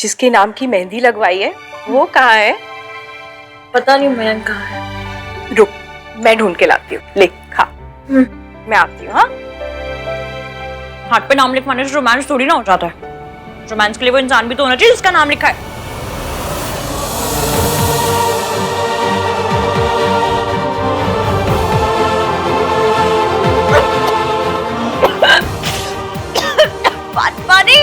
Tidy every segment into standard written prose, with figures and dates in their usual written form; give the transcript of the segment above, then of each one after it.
जिसके नाम की मेहंदी लगवाई है वो कहाँ है? पता नहीं मयंक कहाँ है। रुक, मैं ढूंढ के लाती हूँ। ले खा। मैं आती हूँ। हाँ, हाथ पे नाम लिखवाने से रोमांस थोड़ी ना हो जाता है। रोमांस के लिए वो इंसान भी तो होना चाहिए जिसका नाम लिखा है। पानी।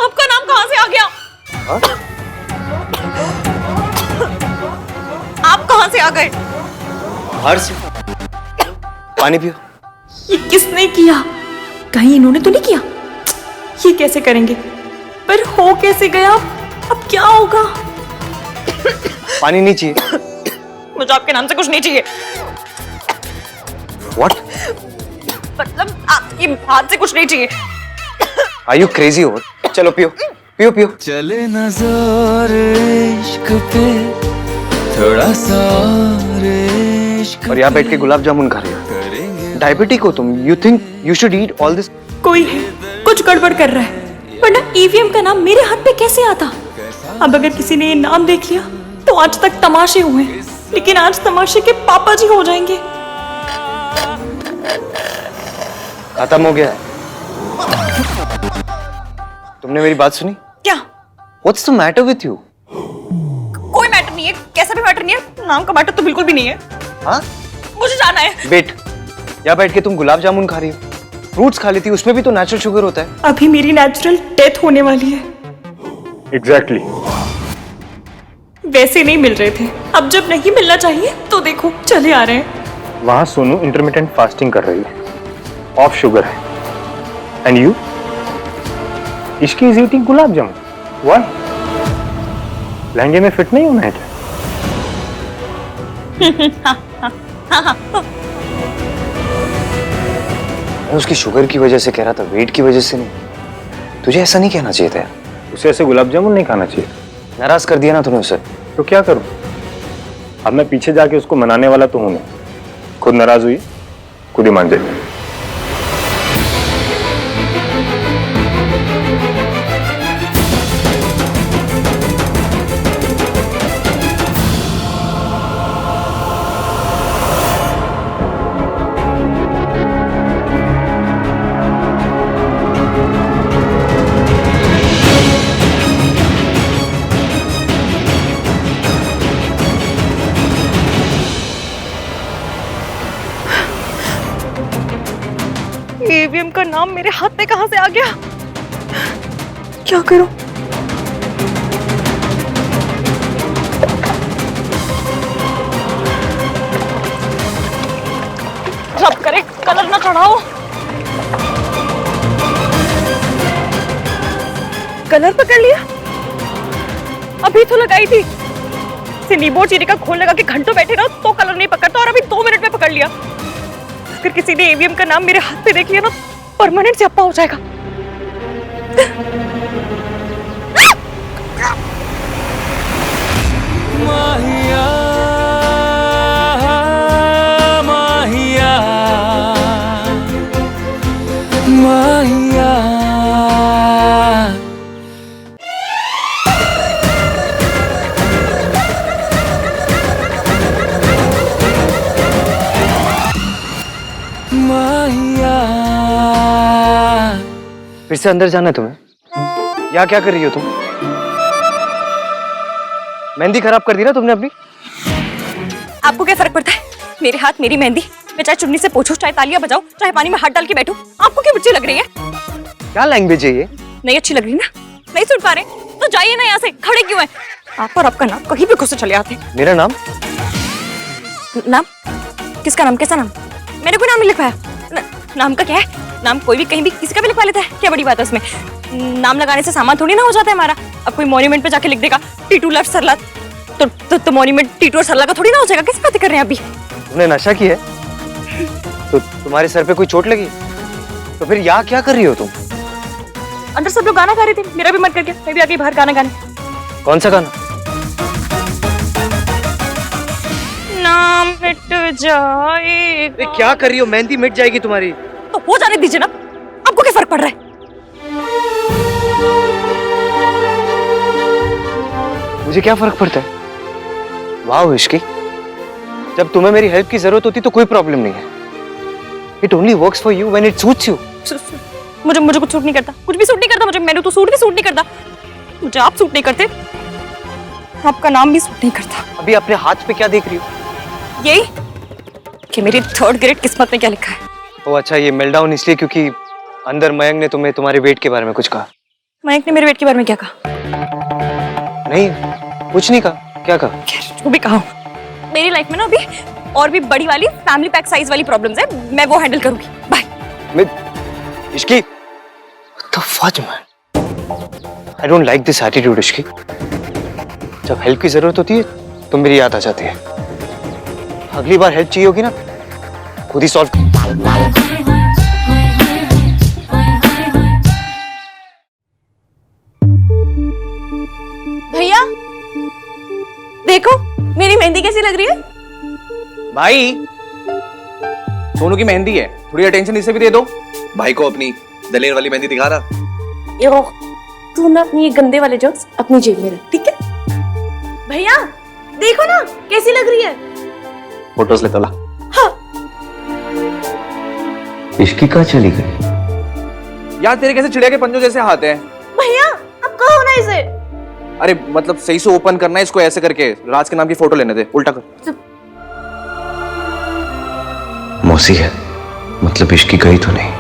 आपका नाम कहाँ से आ गया? हाँ? आप कहाँ से आ गए? बाहर से। पानी पियो। ये किसने किया? कहीं इन्होंने तो नहीं किया? ये कैसे करेंगे? पर हो कैसे गया? अब क्या होगा? पानी नहीं चाहिए। मुझे आपके नाम से कुछ नहीं चाहिए। What? मतलब आपकी हाथ से कुछ नहीं चाहिए। Are you crazy हो? चलो पियो, पियो पियो। चले नजर इश्क पे थोड़ा सा इश्क और यहाँ बैठ के गुलाब जामुन खा रहे हो। डायबिटिक हो तुम। You think you should eat all this? कोई कुछ गड़बड़ कर रहा है, वरना ईवीएम का नाम मेरे हाथ पे कैसे आता? अब अगर किसी ने ये नाम देख लिया तो आज तक तमाशे हुए, लेकिन आज तमाशे के पापा जी हो जाएंगे। खत्म हो गया है। तुमने मेरी बात सुनी? क्या? What's the matter with you? कोई मैटर नहीं है, कैसा भी मैटर नहीं है। नाम का मैटर तो बिल्कुल भी नहीं है। हाँ? मुझे जाना है। वेट, यहाँ बैठ के तुम गुलाब जामुन खा रही हो। फ्रूट्स खा लेती, उसमें भी तो नेचुरल शुगर होता है। अभी मेरी नेचुरल डेथ होने वाली है। एग्जैक्टली। वैसे नहीं मिल रहे थे, अब जब नहीं मिलना चाहिए तो देखो चले आ रहे हैं। वहां सोनू इंटरमिटेंट फास्टिंग कर रही है, ऑफ शुगर है। And you? Ishki is eating gulab jamun. Why? लहंगे में फिट नहीं होना है क्या? मैं उसकी शुगर की वजह से कह रहा था, वेट की वजह से नहीं। तुझे ऐसा नहीं कहना चाहिए था यार। उसे ऐसे गुलाब जामुन नहीं खाना चाहिए। नाराज कर दिया ना तूने उसे। तो क्या करूं? अब मैं पीछे जाके उसको मनाने वाला तो हूं नहीं। खुद नाराज हुई, खुद ही मान जाए। ईवीएम का नाम मेरे हाथ में कहां से आ गया? क्या करूं? रब करे कलर ना चढ़ाओ। कलर पकड़ लिया? अभी तो लगाई थी। नींबू चीनी का खोल लगा के घंटों बैठे रहो तो कलर नहीं पकड़ता, और अभी 2 मिनट में पकड़ लिया। अगर किसी ने ईवीएम का नाम मेरे हाथ पे देख लिया ना, परमानेंट स्यापा हो जाएगा। माहिया माहिया माहिया। फिर से अंदर जाना है तुम्हें? यहाँ क्या कर रही हो तुम? मेहंदी खराब कर दी ना तुमने अपनी। आपको क्या फर्क पड़ता है? मेरे हाथ मेरी मेहंदी। मैं चाहे चुन्नी से पोंछूं, चाहे तालियां बजाऊं, चाहे पानी में हाथ डाल के बैठूं। आपको क्यों बुच्ची लग रही है? क्या लैंग्वेज है ये? नहीं अच्छी लग रही ना? नहीं सुन पा रहे तो जाइए ना यहाँ से। खड़े क्यों हैं? आप और आपका नाम कहीं भी घुस चले आते। मेरा नाम? नाम? किसका नाम? कैसा नाम? मैंने कोई नाम नहीं लिखवाया। नाम का क्या है? नाम कोई भी कहीं भी किसी का भी लिखवा लेता है। क्या बड़ी बात है उसमें? नाम लगाने से सामान थोड़ी ना हो जाता है हमारा। अब कोई मॉन्यूमेंट पे जाके लिख देगा टीटू लव सरला, तो मॉन्यूमेंट टीटू और सरला का थोड़ी ना हो जाएगा। किस बात कर रहे हैं अभी? तुमने नशा की है? तो तुम्हारे सर पे कोई चोट लगी? तो फिर यहाँ क्या कर रही हो तुम? अंदर सब लोग गाना गा रहे थे, मेरा भी मन कर गया, मैं भी आ गई बाहर गाना गाने। कौन सा गाना? नाम मिट जाए। क्या कर रही हो? मेहंदी मिट जाएगी तुम्हारी। तो हो जाने दीजिए ना। आपको क्या फर्क पड़ रहा है? मुझे क्या फर्क पड़ता है? वाह इश्की, जब तुम्हें मेरी हेल्प की जरूरत होती तो कोई प्रॉब्लम नहीं है। It only works for you when it suits you. मुझे कुछ सूट नहीं करता, कुछ भी सूट नहीं करता मुझे। मैंने तो सूट भी सूट नहीं करता मुझे। आप सूट नहीं करते, आपका नाम भी सूट नहीं करता। अभी अपने हाथ पे क्या देख रही हो? यही कि मेरी 3rd ग्रेड किस्मत में क्या लिखा है। ओ अच्छा, ये मेल्टडाउन इसलिए क्योंकि अंदर मयंक ने तुम्हें तुम्हारे वेट के बारे में कुछ कहा? मयंक ने मेरे वेट के बारे में क्या कहा? नहीं, कुछ नहीं कहा। क्या कहा? खैर जो भी कहा, मेरी लाइफ में ना अभी और भी बड़ी वाली फैमिली पैक साइज वाली प्रॉब्लम्स है, मैं वो हैंडल करूंगी। बाय। मैं Ishki, what the fudge man? I don't like this attitude Ishki. जब हेल्प की जरूरत होती है तो मेरी याद आ जाती है। अगली बार हेल्प चाहिए होगी ना, खुद ही सॉल्व। भैया देखो मेरी मेहंदी कैसी लग रही है। भाई, सोनू की मेहंदी है, थोड़ी अटेंशन इसे भी दे दो। भाई को अपनी दलेर वाली मेहंदी दिखा रहा। यो, तू ना अपनी ये गंदे वाले जोक्स अपनी जेब में रख, ठीक है? भैया देखो ना कैसी लग रही है। फोटोज ले तो ला। इश्की कहाँ चली गई? यार तेरे कैसे चिड़िया के पंजों जैसे हाथ हैं। भैया अब कहो ना इसे। अरे मतलब सही से ओपन करना है इसको, ऐसे करके राज के नाम की फोटो लेने दे। उल्टा कर। मौसी है, मतलब इश्की गई तो नहीं?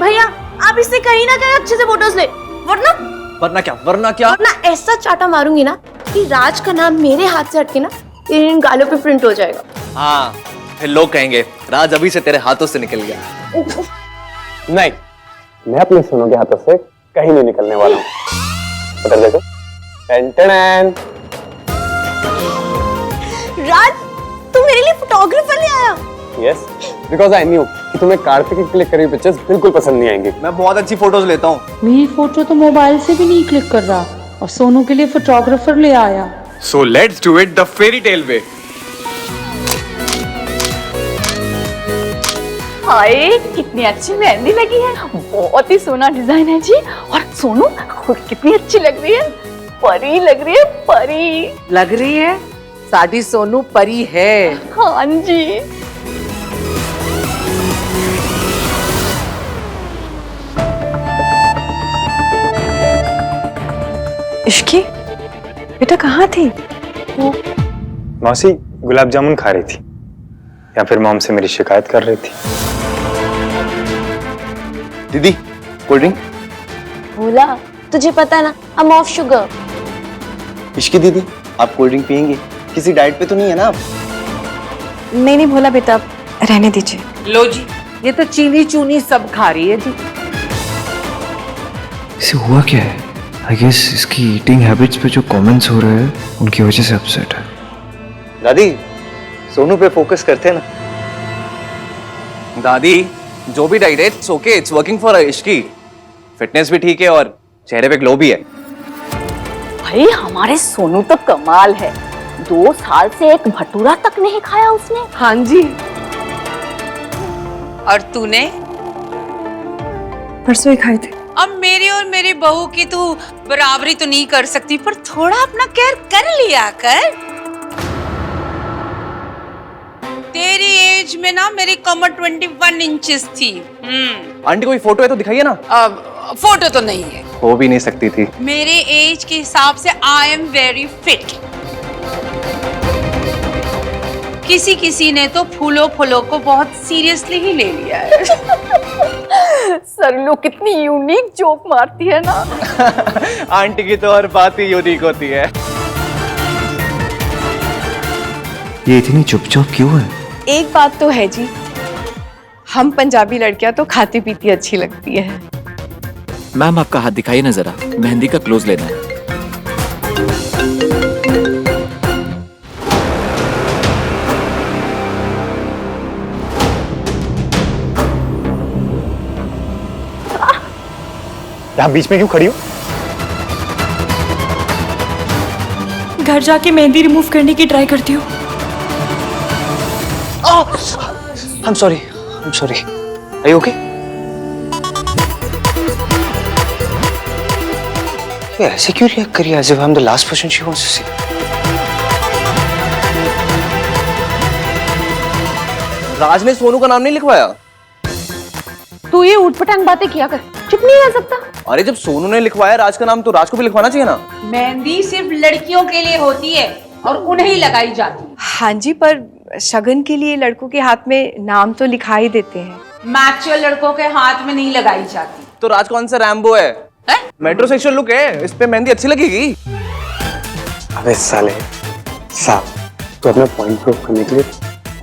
भैया आप इससे कहीं ना कहीं अच्छे से फोटोज ले, वरना वरना क्या? वरना ऐसा चाटा मारूंगी ना कि राज का नाम मेरे हाथ से हटके ना तेरे इन गालों पे प्रिंट हो जाएगा। हाँ, फिर लोग कहेंगे राज अभी से तेरे हाथों से निकल गया। नहीं, मैं अपने सोनू के हाथों से कहीं नहीं निकलने वाला हूँ। उधर देखो। टेन। राज तू मेरे लिए फोटोग्राफर ले आया? यस, बिकॉज आई न्यू कि तुम्हें कार्तिक की क्लिक करी पिक्चर्स बिल्कुल पसंद नहीं आएंगी। मैं बहुत अच्छी फोटोज लेता हूँ। मेरी फोटो तो मोबाइल से भी नहीं क्लिक कर रहा और सोनू के लिए फोटोग्राफर ले आया। So let's do it the fairy tale way. हाय कितनी अच्छी मेहंदी लगी है, बहुत ही सोना डिजाइन है जी। और सोनू खुद कितनी अच्छी लग रही है, परी लग रही है, परी लग रही है। साडी सोनू परी है। हाँ जी। इश्की बेटा कहाँ थी? वो मौसी गुलाब जामुन खा रही थी या फिर मॉम से मेरी शिकायत कर रही थी। दीदी कोल्ड ड्रिंक। भोला तुझे पता है ना, I'm off sugar। इश्की दीदी, आप कोल्ड ड्रिंक पियेंगे? किसी डाइट पे तो नहीं है ना आप? नहीं भोला बेटा, रहने दीजिए। लो जी, ये तो चीनी चूनी सब खा रही है जी। इसे हुआ क्या है? आई गेस इसकी ईटिंग हैबिट्स पे जो कमेंट्स हो रहे हैं उनकी वजह से अपसेट है। दादी, सोनू पे फोकस करते हैं ना। दादी, जो भी डाइट है it's okay, it's working for Ishki. Fitness भी ठीक है और चेहरे पे ग्लो भी है। भाई हमारे सोनू तो कमाल है, 2 साल से एक भटूरा तक नहीं खाया उसने। हाँ जी। और तूने? परसों ही खाए थे। अब मेरी और मेरी बहू की तू बराबरी तो नहीं कर सकती, पर थोड़ा अपना केयर कर लिया कर। तेरी एज में ना मेरी कमर 21 इंचेस थी। आंटी कोई फोटो है तो दिखाइए ना। अब फोटो तो नहीं है। हो भी नहीं सकती थी। मेरे एज के हिसाब से आई एम वेरी फिट। किसी ने तो फूलों को बहुत सीरियसली ही ले लिया है। सरलू कितनी यूनिक जोक मारती है ना। आंटी की तो हर बात ही यूनिक होती है। ये इतनी चुपचाप क्यों है? एक बात तो है जी, हम पंजाबी लड़कियां तो खाती पीती अच्छी लगती है। मैम आपका हाथ दिखाइए ना जरा, मेहंदी का क्लोज लेना है। यहाँ बीच में क्यों खड़ी हो? घर जाके मेहंदी रिमूव करने की ट्राई करती हूँ। I'm sorry. Are you okay? ये ऐसे क्यों रिएक्ट करी as if I'm the last person she wants to see? राज ने सोनू का नाम नहीं लिखवाया। तू ये उठपटांग बातें किया कर, चुप नहीं रह सकता। अरे जब सोनू ने लिखवाया राज का नाम तो राज को भी लिखवाना चाहिए ना। मेहंदी सिर्फ लड़कियों के लिए होती है और उन्हें ही लगाई जाती है। हाँ जी, पर शगन के लिए लड़कों के हाथ में नाम तो लिखा ही देते हैं। मैचुअल लड़कों के हाथ में नहीं लगाई जाती। तो राज कौन सा रैम्बो है? मेट्रोसेक्सुअल लुक है, इस पे मेहंदी अच्छी लगेगी। अबे साले साहब, तो अपना पॉइंट प्रूव करने के लिए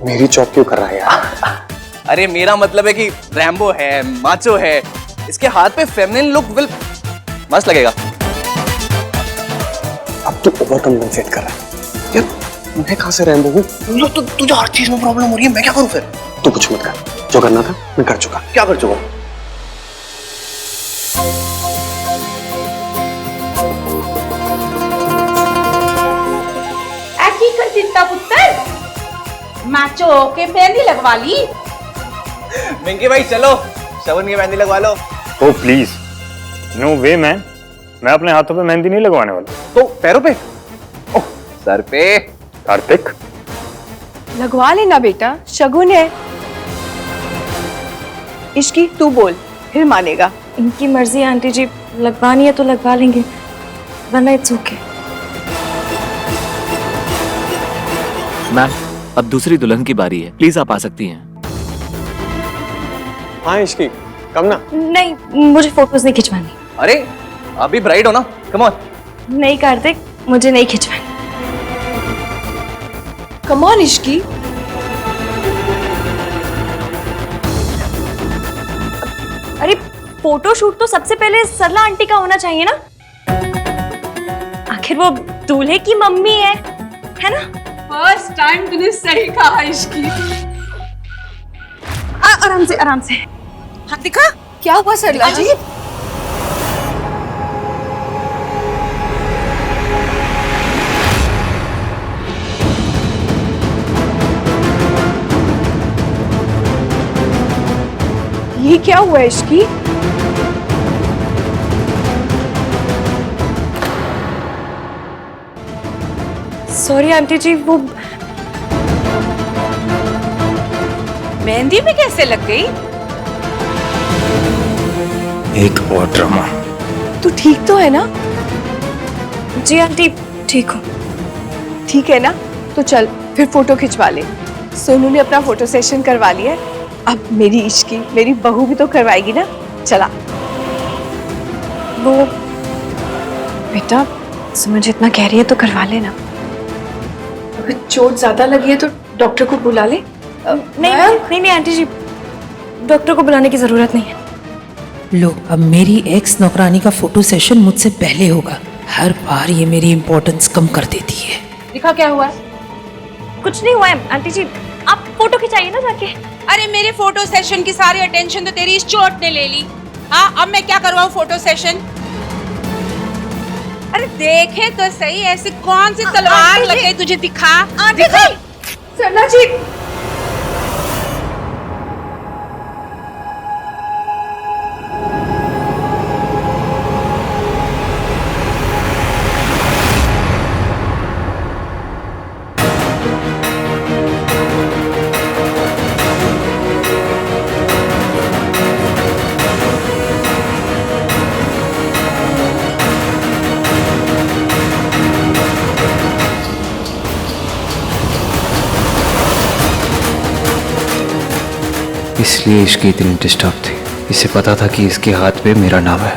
मेरी चौक क्यों कर रहा है यार? अरे मेरा मतलब है कि रैम्बो है, माचो है, इसके हाथ पे फेमिनिन लुक विल मस्त लगेगा। अब तू ओवर कम्पेंसेट कर रहा है यार। मैं कहाँ से रैम्बो हूँ? तो तुझे हर चीज में प्रॉब्लम हो रही है, मैं क्या करूँ फिर? तू कुछ मत कर, जो करना था मैं कर चुका। क्या कर चुका? ऐसी कर चिंता पुत्र, मैचो के मेहंदी लगवा ली। मिंकी भाई चलो शगन की मेहंदी लगवा लो। ओ प्लीज, नो वे मैन, मैं अपने हाथों पे मेहंदी नहीं लगवाने वाला। तो पैरों पे? ओह सर पे। कार्तिक लगवा लेना बेटा, शगुन है। इश्की तू बोल, फिर मानेगा। इनकी मर्जी आंटी जी, लगवानी है तो लगवा लेंगे, वरना इट्स ओके। मैम अब दूसरी दुल्हन की बारी है, प्लीज आप आ सकती हैं। हाँ इश्की, कम ना। नहीं, मुझे फोटोज नहीं खिंचवानी। अरे आप भी ब्राइड हो ना, कम ऑन। नहीं कार्तिक, मुझे नहीं खिंचवानी। Come on Ishki. अरे फोटो शूट तो सबसे पहले सरला आंटी का होना चाहिए ना, आखिर वो दूल्हे की मम्मी है ना? फर्स्ट टाइम तूने सही कहा इश्की। आराम से आराम से। हाँ दिखा क्या हुआ सरला जी? ये क्या हुआ इश्की? सॉरी आंटी जी, वो मेहंदी में कैसे लग गई? एक और ड्रामा। तू ठीक तो है ना? जी आंटी ठीक हूँ। ठीक है ना? तो चल फिर फोटो खिंचवा ले। सोनू ने अपना फोटो सेशन करवा लिया है, अब मेरी इश्की, मेरी बहू भी तो करवाएगी ना। चला। वो बेटा सुमन जितना कह रही है तो करवा लेना। अगर चोट ज्यादा लगी है तो डॉक्टर को बुला ले। नहीं आंटी जी, डॉक्टर को बुलाने की जरूरत नहीं है। लो, अब मेरी एक्स नौकरानी का फोटो सेशन मुझसे पहले होगा। हर बार ये मेरी इम्पोर्टेंस कम कर देती है। दिखा क्या हुआ? कुछ नहीं हुआ है आंटी जी, आप फोटो खिंचाइए ना जाके। अरे मेरे फोटो सेशन की सारी अटेंशन तो तेरी इस चोट ने ले ली। हाँ, अब मैं क्या करवाऊँ फोटो सेशन? अरे देखे तो सही, ऐसी कौन सी तलवार लग गई तुझे? दिखा दिखा। सरला जी, इसलिए इसकी इतनी डिस्टर्ब थी, इसे पता था कि इसके हाथ पे मेरा नाम है।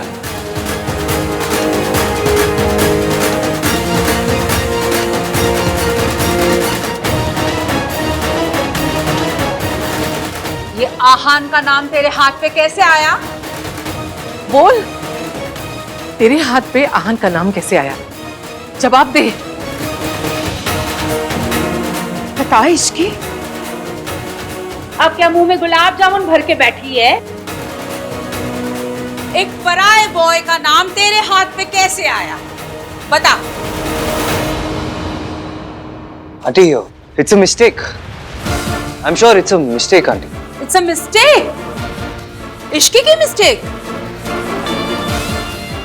ये आहान का नाम तेरे हाथ पे कैसे आया? बोल, तेरे हाथ पे आहान का नाम कैसे आया? जवाब दे। बता इश्की। अब क्या मुंह में गुलाब जामुन भर के बैठी है? एक पराये बॉय का नाम तेरे हाथ पे कैसे आया? बता। Aunty, it's a mistake. I'm sure it's a mistake, aunty. It's a mistake. Ishki की मिस्टेक?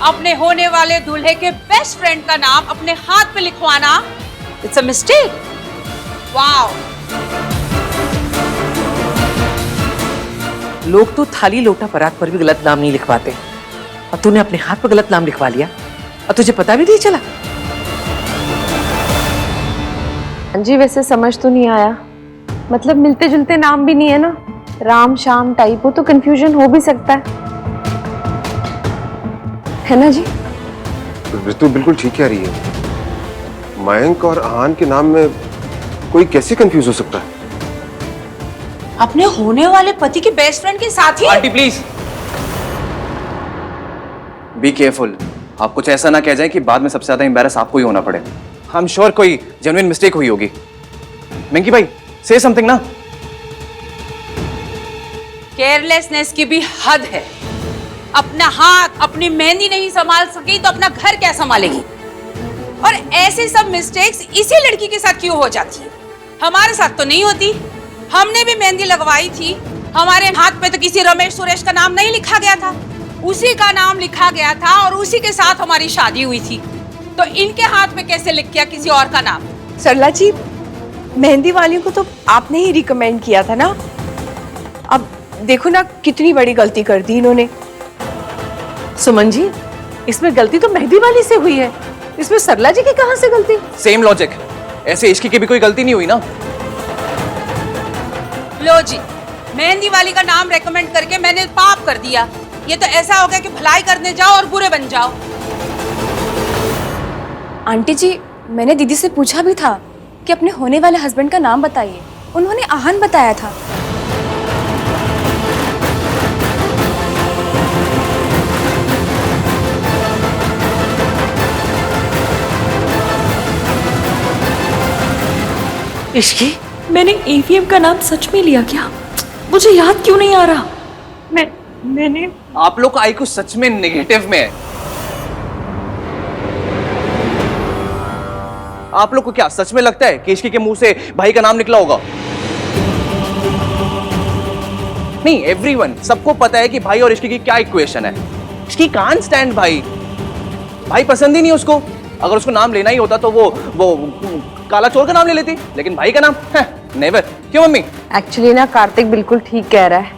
अपने होने वाले दूल्हे के बेस्ट फ्रेंड का नाम अपने हाथ पे लिखवाना इट्स अ मिस्टेक। वाओ। लोग तो थाली लोटा परात पर भी गलत नाम नहीं लिखवाते, और तूने अपने हाथ पर गलत नाम लिखवा लिया और तुझे पता भी नहीं चला। जी वैसे समझ तो नहीं आया, मतलब मिलते जुलते नाम भी नहीं है ना, राम शाम टाइप हो तो कंफ्यूजन हो भी सकता है ना जी? ऋतु बिल्कुल ठीक कह रही है। मयंक और आहान के नाम में कोई कैसे कंफ्यूज हो सकता है? अपने होने वाले पति के बेस्ट फ्रेंड के साथ ही? Auntie please be careful. आप कुछ ऐसा ना कह जाए कि बाद में सबसे ज्यादा एम्बैरस आपको ही होना पड़े। आई एम श्योर कोई जेन्युइन मिस्टेक हुई होगी। मंकी भाई से समथिंग ना। केयरलेसनेस की भी हद है। अपना हाथ अपनी मेहंदी नहीं संभाल सकी तो अपना घर क्या संभालेगी? और ऐसे सब मिस्टेक्स इसी लड़की के साथ क्यों हो जाती है? हमारे साथ तो नहीं होती। हमने भी मेहंदी लगवाई थी, हमारे हाथ पे तो किसी रमेश सुरेश का नाम नहीं लिखा गया था, उसी का नाम लिखा गया था और उसी के साथ हमारी शादी हुई थी। तो इनके हाथ में कैसे लिख गया किसी और का नाम? सरला जी, मेहंदी वाली को तो आपने ही रिकमेंड किया था ना। अब देखो ना कितनी बड़ी गलती कर दी इन्होंने। सुमन जी, इसमें गलती तो मेहंदी वाली से हुई है, इसमें सरला जी की कहां से गलती? Same logic. ऐसे इश्की की भी कोई गलती नहीं हुई ना। लो जी, मेहंदी वाली का नाम रेकमेंड करके मैंने पाप कर दिया। ये तो ऐसा हो गया कि भलाई करने जाओ और बुरे बन जाओ। आंटी जी, मैंने दीदी से पूछा भी था कि अपने होने वाले हस्बैंड का नाम बताइए, उन्होंने आहान बताया था। इश्की, मैंने ईवीएम का नाम सच में लिया क्या? मुझे याद क्यों नहीं आ रहा? मैंने आप लोग का आईक्यू सच में नेगेटिव में है। आप लोग को क्या सच में लगता है कि इश्की के मुंह से भाई का नाम निकला होगा? नहीं, एवरीवन, सबको पता है कि भाई और इश्की की क्या इक्वेशन है। इश्की कांट स्टैंड भाई। भाई पसंद ही नहीं उसको। अगर उसको नाम लेना ही होता तो वो काला चोर का नाम ले लेती, लेकिन भाई का नाम नेवर। क्यों मम्मी? एक्चुअली ना कार्तिक बिल्कुल ठीक कह रहा है,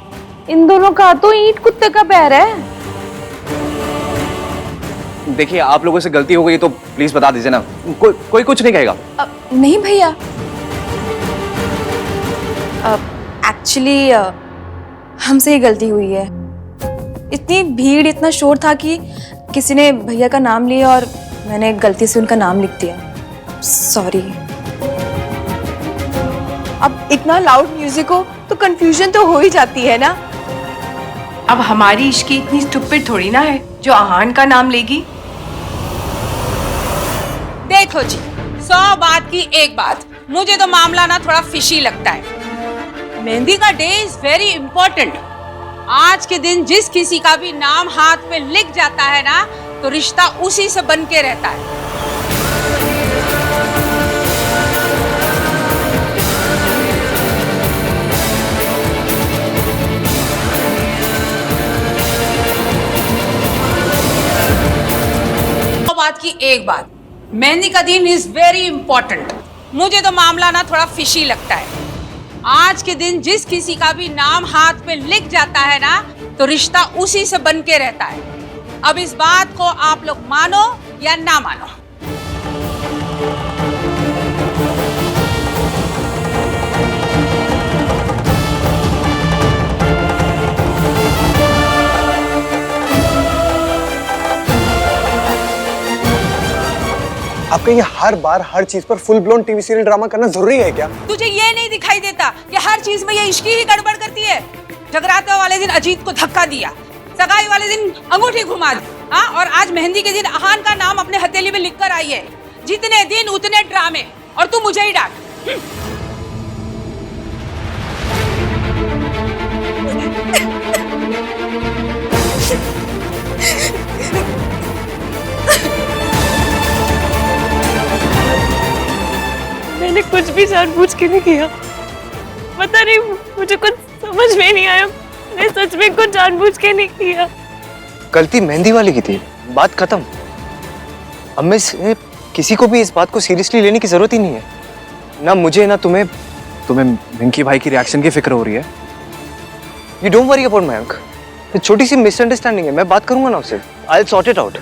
इन दोनों का तो ईंट कुत्ते का पैर है। देखिए, आप लोगों से गलती हो गई तो प्लीज बता दीजिए ना। कोई कुछ नहीं कहेगा। नहीं भैया, एक्चुअली हमसे ही गलती हुई है। इतनी भीड़, इतना शोर था कि किसी ने भैया का नाम लिया और मैंने गलती से उनका नाम लिख दिया। सॉरी। अब इतना लाउड म्यूजिक हो तो कंफ्यूजन तो हो ही जाती है ना। अब हमारी इश्की इतनी स्टूपिड थोड़ी ना है जो आहान का नाम लेगी। देखो जी, 100 बात की एक बात, मुझे तो मामला ना थोड़ा फिशी लगता है। मेहंदी का डे इज वेरी इंपॉर्टेंट। आज के दिन जिस किसी का भी नाम हाथ पे लिख जाता है ना, तो रिश्ता उसी से बन के रहता है। बात की एक बात, मेहंदी का दिन इज वेरी इंपॉर्टेंट। मुझे तो मामला ना थोड़ा फिशी लगता है। आज के दिन जिस किसी का भी नाम हाथ पे लिख जाता है ना, तो रिश्ता उसी से बन के रहता है। अब इस बात को आप लोग मानो या ना मानो। आपका ये हर बार हर चीज पर full blown TV serial drama करना जरूरी है क्या? तुझे ये नहीं दिखाई देता कि हर चीज में ये इश्की ही गड़बड़ करती है? जगराते वाले दिन अजीत को धक्का दिया, सगाई वाले दिन अंगूठी घुमा दी, हाँ, और आज मेहंदी के दिन आहान का नाम अपने हथेली में लिख कर आई है। जितने दिन उतने ड्रामे, और तू मुझे ही डांट। मैंने कुछ भी जानबूझ के नहीं किया। पता नहीं, मुझे कुछ समझ में नहीं आया। मैंने सच में कुछ जानबूझ के नहीं किया। गलती मेहंदी वाली की थी। बात खत्म। अब में से किसी को भी इस बात को सीरियसली लेने की जरूरत ही नहीं है, ना मुझे ना तुम्हें। तुम्हें मिंकी भाई की रिएक्शन की फिक्र हो रही है? You don't worry about Mayank, तो छोटी सी मिसअंडरस्टैंडिंग है, मैं बात करूंगा ना उससे। I will sort it out.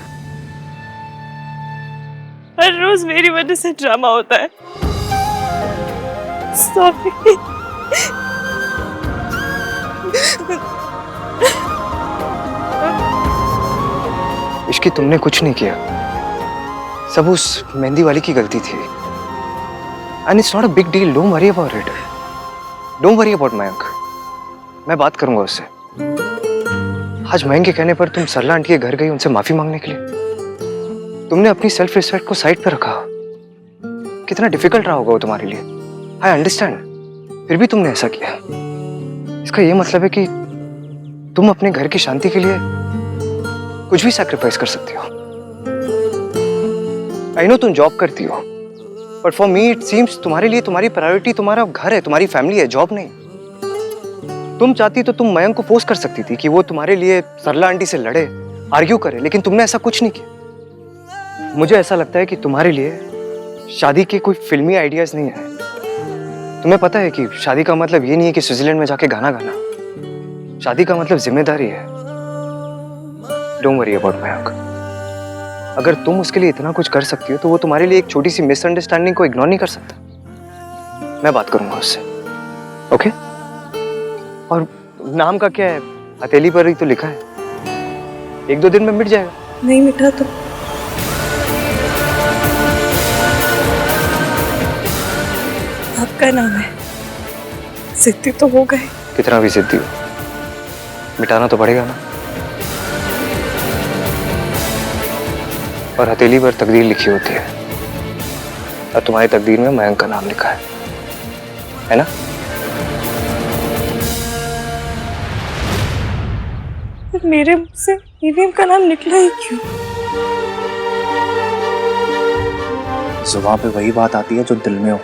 हर रोज मेरी वजह से ड्रामा होता है। सॉरी। इश्की तुमने कुछ नहीं किया, सब उस मेहंदी वाली की गलती थी। And it's not a big deal, don't worry about it, don't worry about Mayank. मैं बात करूंगा उससे। आज मयंक के कहने पर तुम सरला आंटी के घर गई उनसे माफी मांगने के लिए। तुमने अपनी सेल्फ रिस्पेक्ट को साइड पर रखा। कितना डिफिकल्ट रहा होगा वो तुम्हारे लिए, आई अंडरस्टैंड, फिर भी तुमने ऐसा किया। इसका ये मतलब है कि तुम अपने घर की शांति के लिए कुछ भी सैक्रिफाइस कर सकती हो। आई नो तुम जॉब करती हो, but for me it seems तुम्हारे लिए तुम्हारी प्रायोरिटी तुम्हारा घर है, तुम्हारी फैमिली है, जॉब नहीं। तुम चाहती तो तुम मयंक को फोर्स कर सकती थी कि वो तुम्हारे लिए सरला आंटी से लड़े, आर्ग्यू करे, लेकिन तुमने ऐसा कुछ नहीं किया। मुझे ऐसा लगता है कि तुम्हारे लिए शादी के कोई फिल्मी आइडियाज नहीं है। तुम्हें पता है कि शादी का मतलब ये नहीं है कि स्विट्जरलैंड में जाके गाना गाना। शादी का मतलब जिम्मेदारी है। Don't worry about Mayank. अगर तुम उसके लिए इतना कुछ कर सकती हो तो वो तुम्हारे लिए एक छोटी सी मिसअंडरस्टैंडिंग को इग्नोर नहीं कर सकता। मैं बात करूंगा उससे, ओके? और नाम का क्या है? हथेली पर ही तो लिखा है, 1-2 दिन में मिट जाएगा। नहीं मिटा तो आपका नाम है, जिद्दी तो हो गए। कितना भी जिद्दी हो, मिटाना तो पड़ेगा ना। और हथेली पर तकदीर लिखी होती है, और तुम्हारी तकदीर में मयंक का नाम लिखा है ना? मेरे मुंह से ईवीएम का नाम निकला ही क्यों? जुबान पे वही बात आती है जो दिल में हो।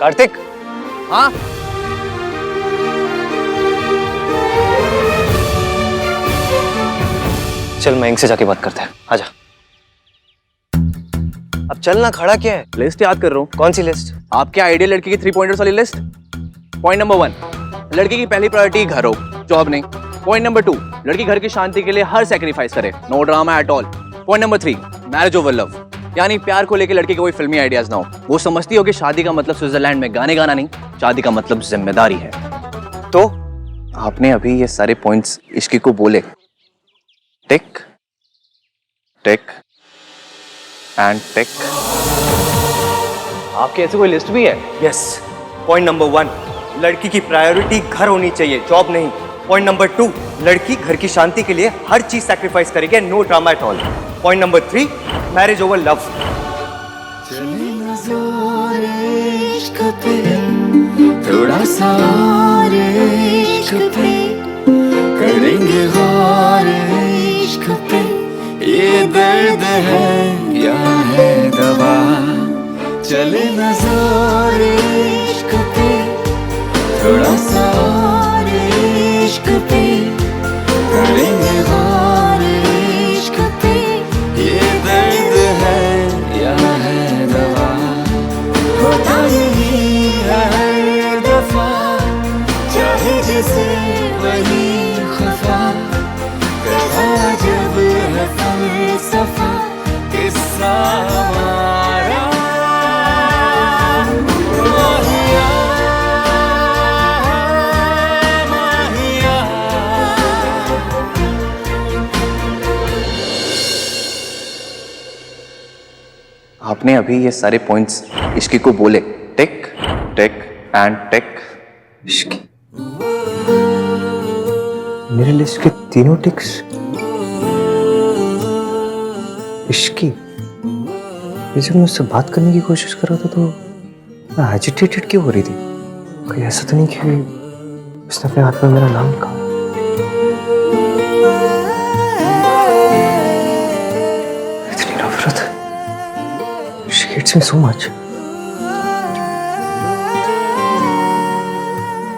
कार्तिक। हाँ चल मयंक से जाके बात करते हैं, आजा। अब चलना, खड़ा क्या है? लिस्ट याद कर रहा हूँ। कौन सी लिस्ट? आपके आइडियल लड़की की 3 पॉइंटर्स वाली लिस्ट। पॉइंट नंबर 1, लड़की की पहली प्रायोरिटी घर हो, जॉब नहीं। पॉइंट नंबर 2, लड़की घर की शांति के लिए हर सैक्रिफाइस करे, no drama at all. Point number 3, marriage over love, यानी प्यार को लेकर लड़की के कोई फिल्मी आइडियाज ना हो। वो समझती हो कि शादी का मतलब स्विट्जरलैंड में गाने गाना नहीं, शादी का मतलब जिम्मेदारी है। तो आपने अभी ये सारे पॉइंट्स इश्की को बोले, टिक टिक एंड टिक। आपके ऐसे कोई लिस्ट भी है? यस। पॉइंट नंबर 1, लड़की की प्रायोरिटी घर होनी चाहिए, जॉब नहीं। पॉइंट नंबर 2, लड़की घर की शांति के लिए हर चीज सैक्रिफाइस करेगी, no drama at all. Point number 3, marriage over love. थोड़ा सा इश्क पे करेंगे गौर, इश्क पे ये दर्द है या है दवा। चले न जोर इश्क पे, थोड़ा सा इश्क पे करेंगे गौर, इश्क पे ये दर्द है या है दवा। होता यही है हर दफा, चाहे जैसे वही खफा, कहा जब है फलसफा किस्सा हमारा। माहिया माहिया। आपने अभी ये सारे पॉइंट्स इश्की को बोले, टिक टिक एंड टिक। इश्की, मेरे लिस्ट के तीनों टिक्स इश्की। ये जब मैं उससे बात करने की कोशिश कर रहा था तो मैं एजिटेटेड क्यों हो रही थी? कहीं ऐसा तो नहीं कि उसने अपने हाथ में मेरा नाम लिखा? इतनी नफरत, she hates me so much।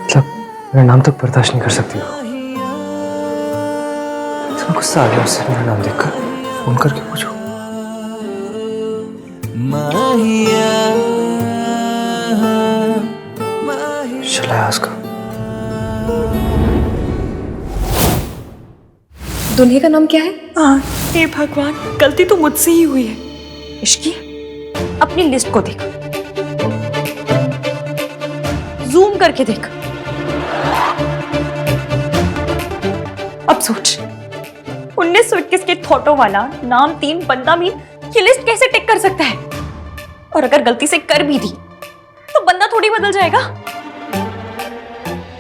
मतलब मेरा नाम तक बर्दाश्त नहीं कर सकती हो। इतना गुस्सा आ गया उससे मेरा नाम देखकर। फोन करके पूछो। चला है उसका। दुल्हे का नाम क्या है? हाँ, हे भगवान, गलती तो मुझसे ही हुई है। इश्की, अपनी लिस्ट को देख, जूम करके देख। अब सोच, 1921 के थॉटो वाला नाम 3 बंदा मीन ये लिस्ट कैसे टिक कर सकता है? और अगर गलती से कर भी दी तो बंदा थोड़ी बदल जाएगा।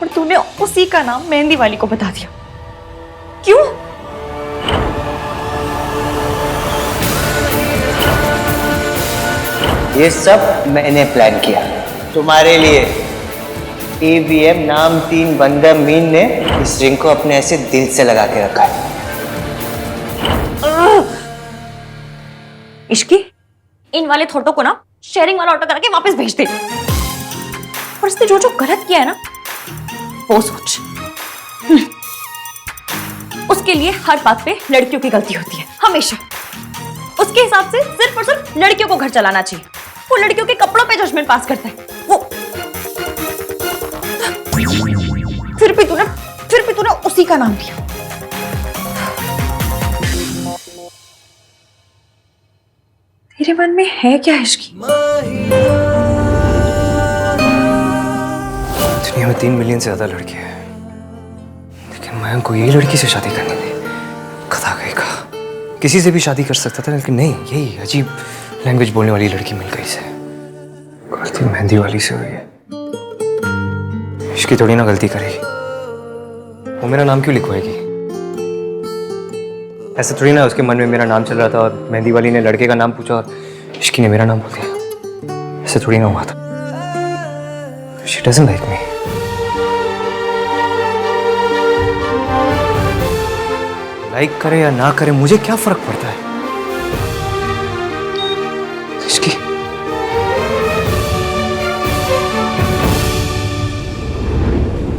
और तूने उसी का नाम मेहंदी वाली को बता दिया, क्यों? ये सब मैंने प्लान किया तुम्हारे लिए। EVM नाम 3 बंदा मीन ने इस रिंग को अपने ऐसे दिल से लगा के रखा है। इश्की, इन वाले थोटो को ना शेयरिंग वाला ऑटो करके वापस भेज दे। और इसने जो जो गलत किया है ना, वो सोच। उसके लिए हर बात पे लड़कियों की गलती होती है, हमेशा। उसके हिसाब से सिर्फ और सिर्फ लड़कियों को घर चलाना चाहिए। वो लड़कियों के कपड़ों पे जजमेंट पास करता है। वो फिर भी तूने उसी का नाम लिया। तेरे मन में है क्या इश्की? दुनिया में 3 मिलियन से ज्यादा लड़के हैं, लेकिन मयंक को यही लड़की से शादी करनी थी। खता गई का, किसी से भी शादी कर सकता था, लेकिन नहीं, यही अजीब लैंग्वेज बोलने वाली लड़की मिल गई से। गलती मेहंदी वाली से हुई है। इसकी थोड़ी ना गलती करेगी, वो मेरा नाम क्यों लिखवाएगी? ऐसा थोड़ी ना उसके मन में मेरा नाम चल रहा था और मेहंदी वाली ने लड़के का नाम पूछा और इश्की ने मेरा नाम बोल दिया। ऐसे थोड़ी ना हुआ था। She doesn't like me. Like करे या ना करे, मुझे क्या फर्क पड़ता है? इश्की,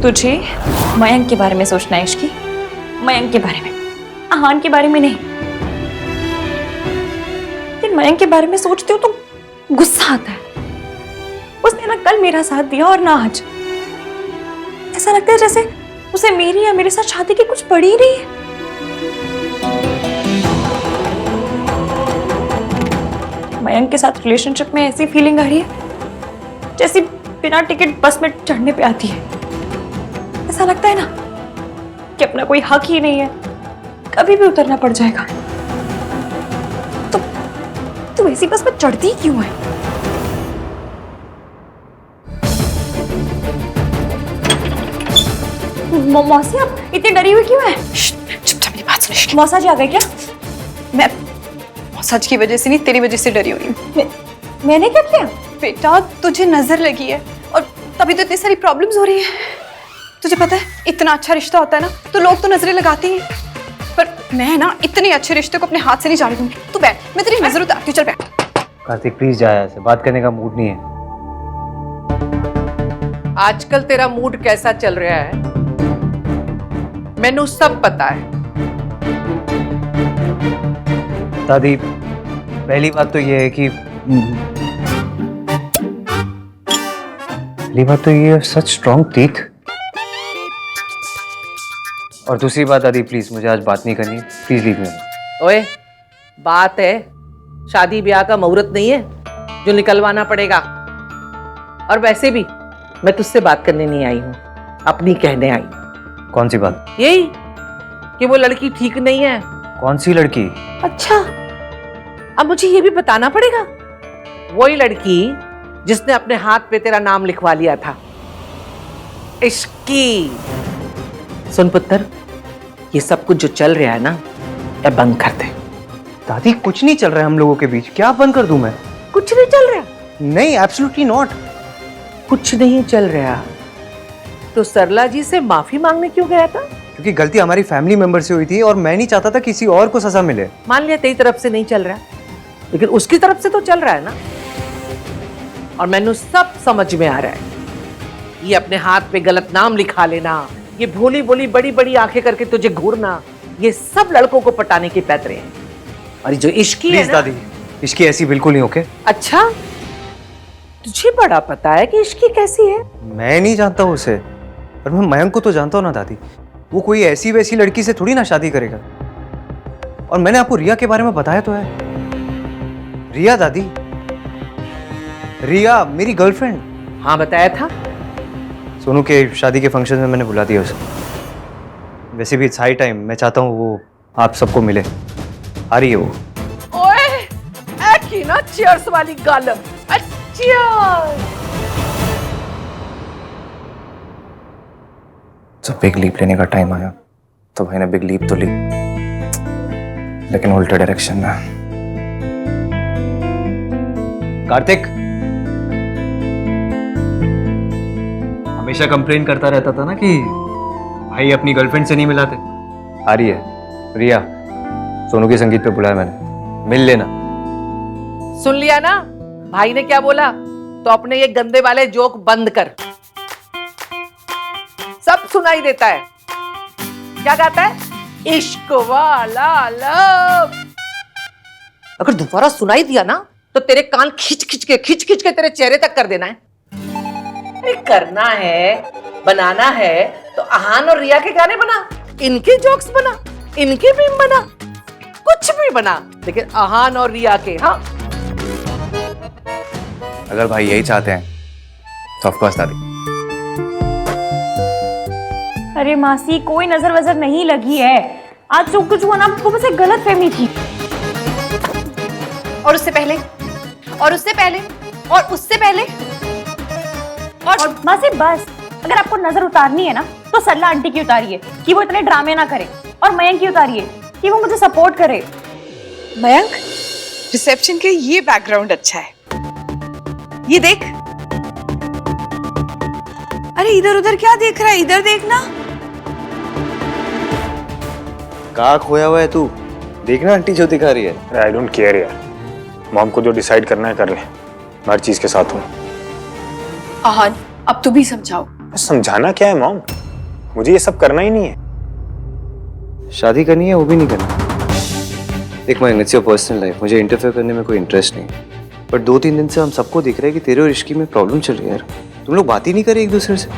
तुझे मयंक के बारे में सोचना है इश्की, मयंक के बारे में, आहान के बारे में नहीं। लेकिन मयंक के बारे में सोचती हूँ तो गुस्सा आता है। उसने ना कल मेरा साथ दिया और ना आज। ऐसा लगता है जैसे उसे मेरी या मेरे साथ शादी की कुछ पड़ी नहीं है। मयंक के साथ रिलेशनशिप में ऐसी फीलिंग आ रही है जैसी बिना टिकट बस में चढ़ने पे आती है। ऐसा लगता है ना कि अपना कोई हक ही नहीं है, कभी भी उतरना पड़ जाएगा। तो तू ऐसी बस में चढ़ती क्यों है? मौसी, आप इतनी डरी हुई क्यों है? चुपचाप मेरी बात सुन। मौसा जी आ गए क्या? मैं सच की वजह से नहीं, तेरी वजह से डरी हुई हूँ। मैंने क्या किया? बेटा, तुझे नजर लगी है और तभी तो इतनी सारी प्रॉब्लम्स हो रही है। तुझे पता है, इतना अच्छा रिश्ता होता है ना तो लोग तो नजरें लगाते ही हैं, पर मैं ना इतने अच्छे रिश्ते को अपने हाथ से नहीं जाने दूंगी। तू बैठ, मैं तेरी नजर उतारती हूँ। चल बैठ। कार्तिक प्लीज जा, ऐसे बात करने का मूड नहीं है। आजकल तेरा मूड कैसा चल रहा है मैनू सब पता है। दादी, पहली बात तो ये है कि सच स्ट्रॉन्ग टीथ। और दूसरी बात दादी, प्लीज मुझे आज बात नहीं करनी, प्लीज लीव मी। ओए, बात है, शादी ब्याह का मुहूर्त नहीं है जो निकलवाना पड़ेगा। और वैसे भी मैं तुझसे बात करने नहीं आई हूँ, अपनी कहने आई। कौन सी बात? यही कि वो लड़की ठीक नहीं है। कौन सी लड़की? अच्छा, अब मुझे ये भी बताना पड़ेगा। वही लड़की जिसने अपने हाथ पे तेरा नाम लिखवा लिया था, इश्की। सुन पुत्र, ये सब कुछ जो चल रहा है ना, ये बंद कर दे। दादी, कुछ नहीं चल रहा है हम लोगों के बीच, क्या बंद कर दूं मैं? कुछ नहीं चल रहा? नहीं, एब्सोल्युटली नॉट। कुछ नहीं चल रहा तो सरला जी से माफी मांगने क्यों गया था? क्योंकि गलती हमारी फैमिली मेंबर से हुई थी और मैं नहीं चाहता था किसी और को सजा मिले। मान लिया तेरी तरफ से नहीं चल रहा, लेकिन उसकी तरफ से तो चल रहा है ना। और मैंने सब समझ में आ रहा है। ये अपने हाथ पे गलत नाम लिखा लेना, ये भोली भोली बड़ी बड़ी आंखें करके तुझे घूरना, ये सब लड़कों को पटाने के पैतरे हैं। और जो इश्की है प्लीज ना, दादी, इसकी ऐसी बिल्कुल नहीं, ओके? अच्छा तुझे बड़ा पता है कि इश्की कैसी है? मैं नहीं जानता हूँ उसे, पर मैं मयंक को तो जानता हूँ ना दादी। वो कोई ऐसी वैसी लड़की से थोड़ी ना शादी करेगा। और मैंने आपको रिया के बारे में बताया तो है। रिया दादी, रिया मेरी गर्लफ्रेंड। हाँ बताया था। सोनू के शादी के फंक्शन में मैंने बुला दिया उसे। वैसे भी इट्स हाई टाइम, मैं चाहता हूँ वो आप सबको मिले। आ रही है वो। ओए ऐ की ना चीयर्स वाली गालम। चीयर्स। जब बिग लीप लेने का टाइम आया तो भाई ने बिग लीप तो ली, लेकिन उल्टे डायरेक्शन में। कार्तिक हमेशा कंप्लेन करता रहता था ना कि भाई अपनी गर्लफ्रेंड से नहीं मिलाते। आ रही है रिया, सोनू के संगीत पे बुलाया मैंने, मिल लेना। सुन लिया ना भाई ने क्या बोला? तो अपने ये गंदे वाले जोक बंद कर। सब सुनाई देता है। क्या गाता है? इश्क वाला लव। अगर दोबारा सुनाई दिया ना तो तेरे कान खींच खींच के तेरे चेहरे तक कर देना है। अरे करना है, बनाना है तो आहान और रिया के गाने बना, इनके जोक्स बना, इनके मीम बना, कुछ भी बना, लेकिन आहान और रिया के। हाँ अगर भाई यही चाहते हैं तो ऑफ कोर्स दादी। अरे मासी, कोई नजर वजर नहीं लगी है। आज जो कुछ हुआ ना, आपको बस एक गलत फहमी थी। और उससे पहले, और उससे पहले, और उससे पहले, और मासी बस, अगर आपको नजर उतारनी है ना तो सरला आंटी की उतारिए कि वो इतने ड्रामे ना करे, और मयंक की उतारिए कि वो मुझे सपोर्ट करे। मयंक, रिसेप्शन के ये बैकग्राउंड अच्छा है, ये देख। अरे इधर उधर क्या देख रहा है? इधर देखना। कहाँ खोया हुआ है तू? देखना आंटी जो दिखा रही है। आई डोंट केयर यार, मॉम को जो डिसाइड करना है कर ले, हर चीज के साथ हूँ। आहान, अब तू भी समझाओ। समझाना क्या है मॉम, मुझे ये सब करना ही नहीं है। शादी करनी है वो भी नहीं करनी। देख Mayank, it's your personal life, मुझे इंटरफेयर करने में कोई इंटरेस्ट नहीं। पर 2-3 दिन से हम सबको दिख रहा है कि तेरे और इश्की में प्रॉब्लम चल रही है यार। तुम लोग बात ही नहीं करे एक दूसरे से।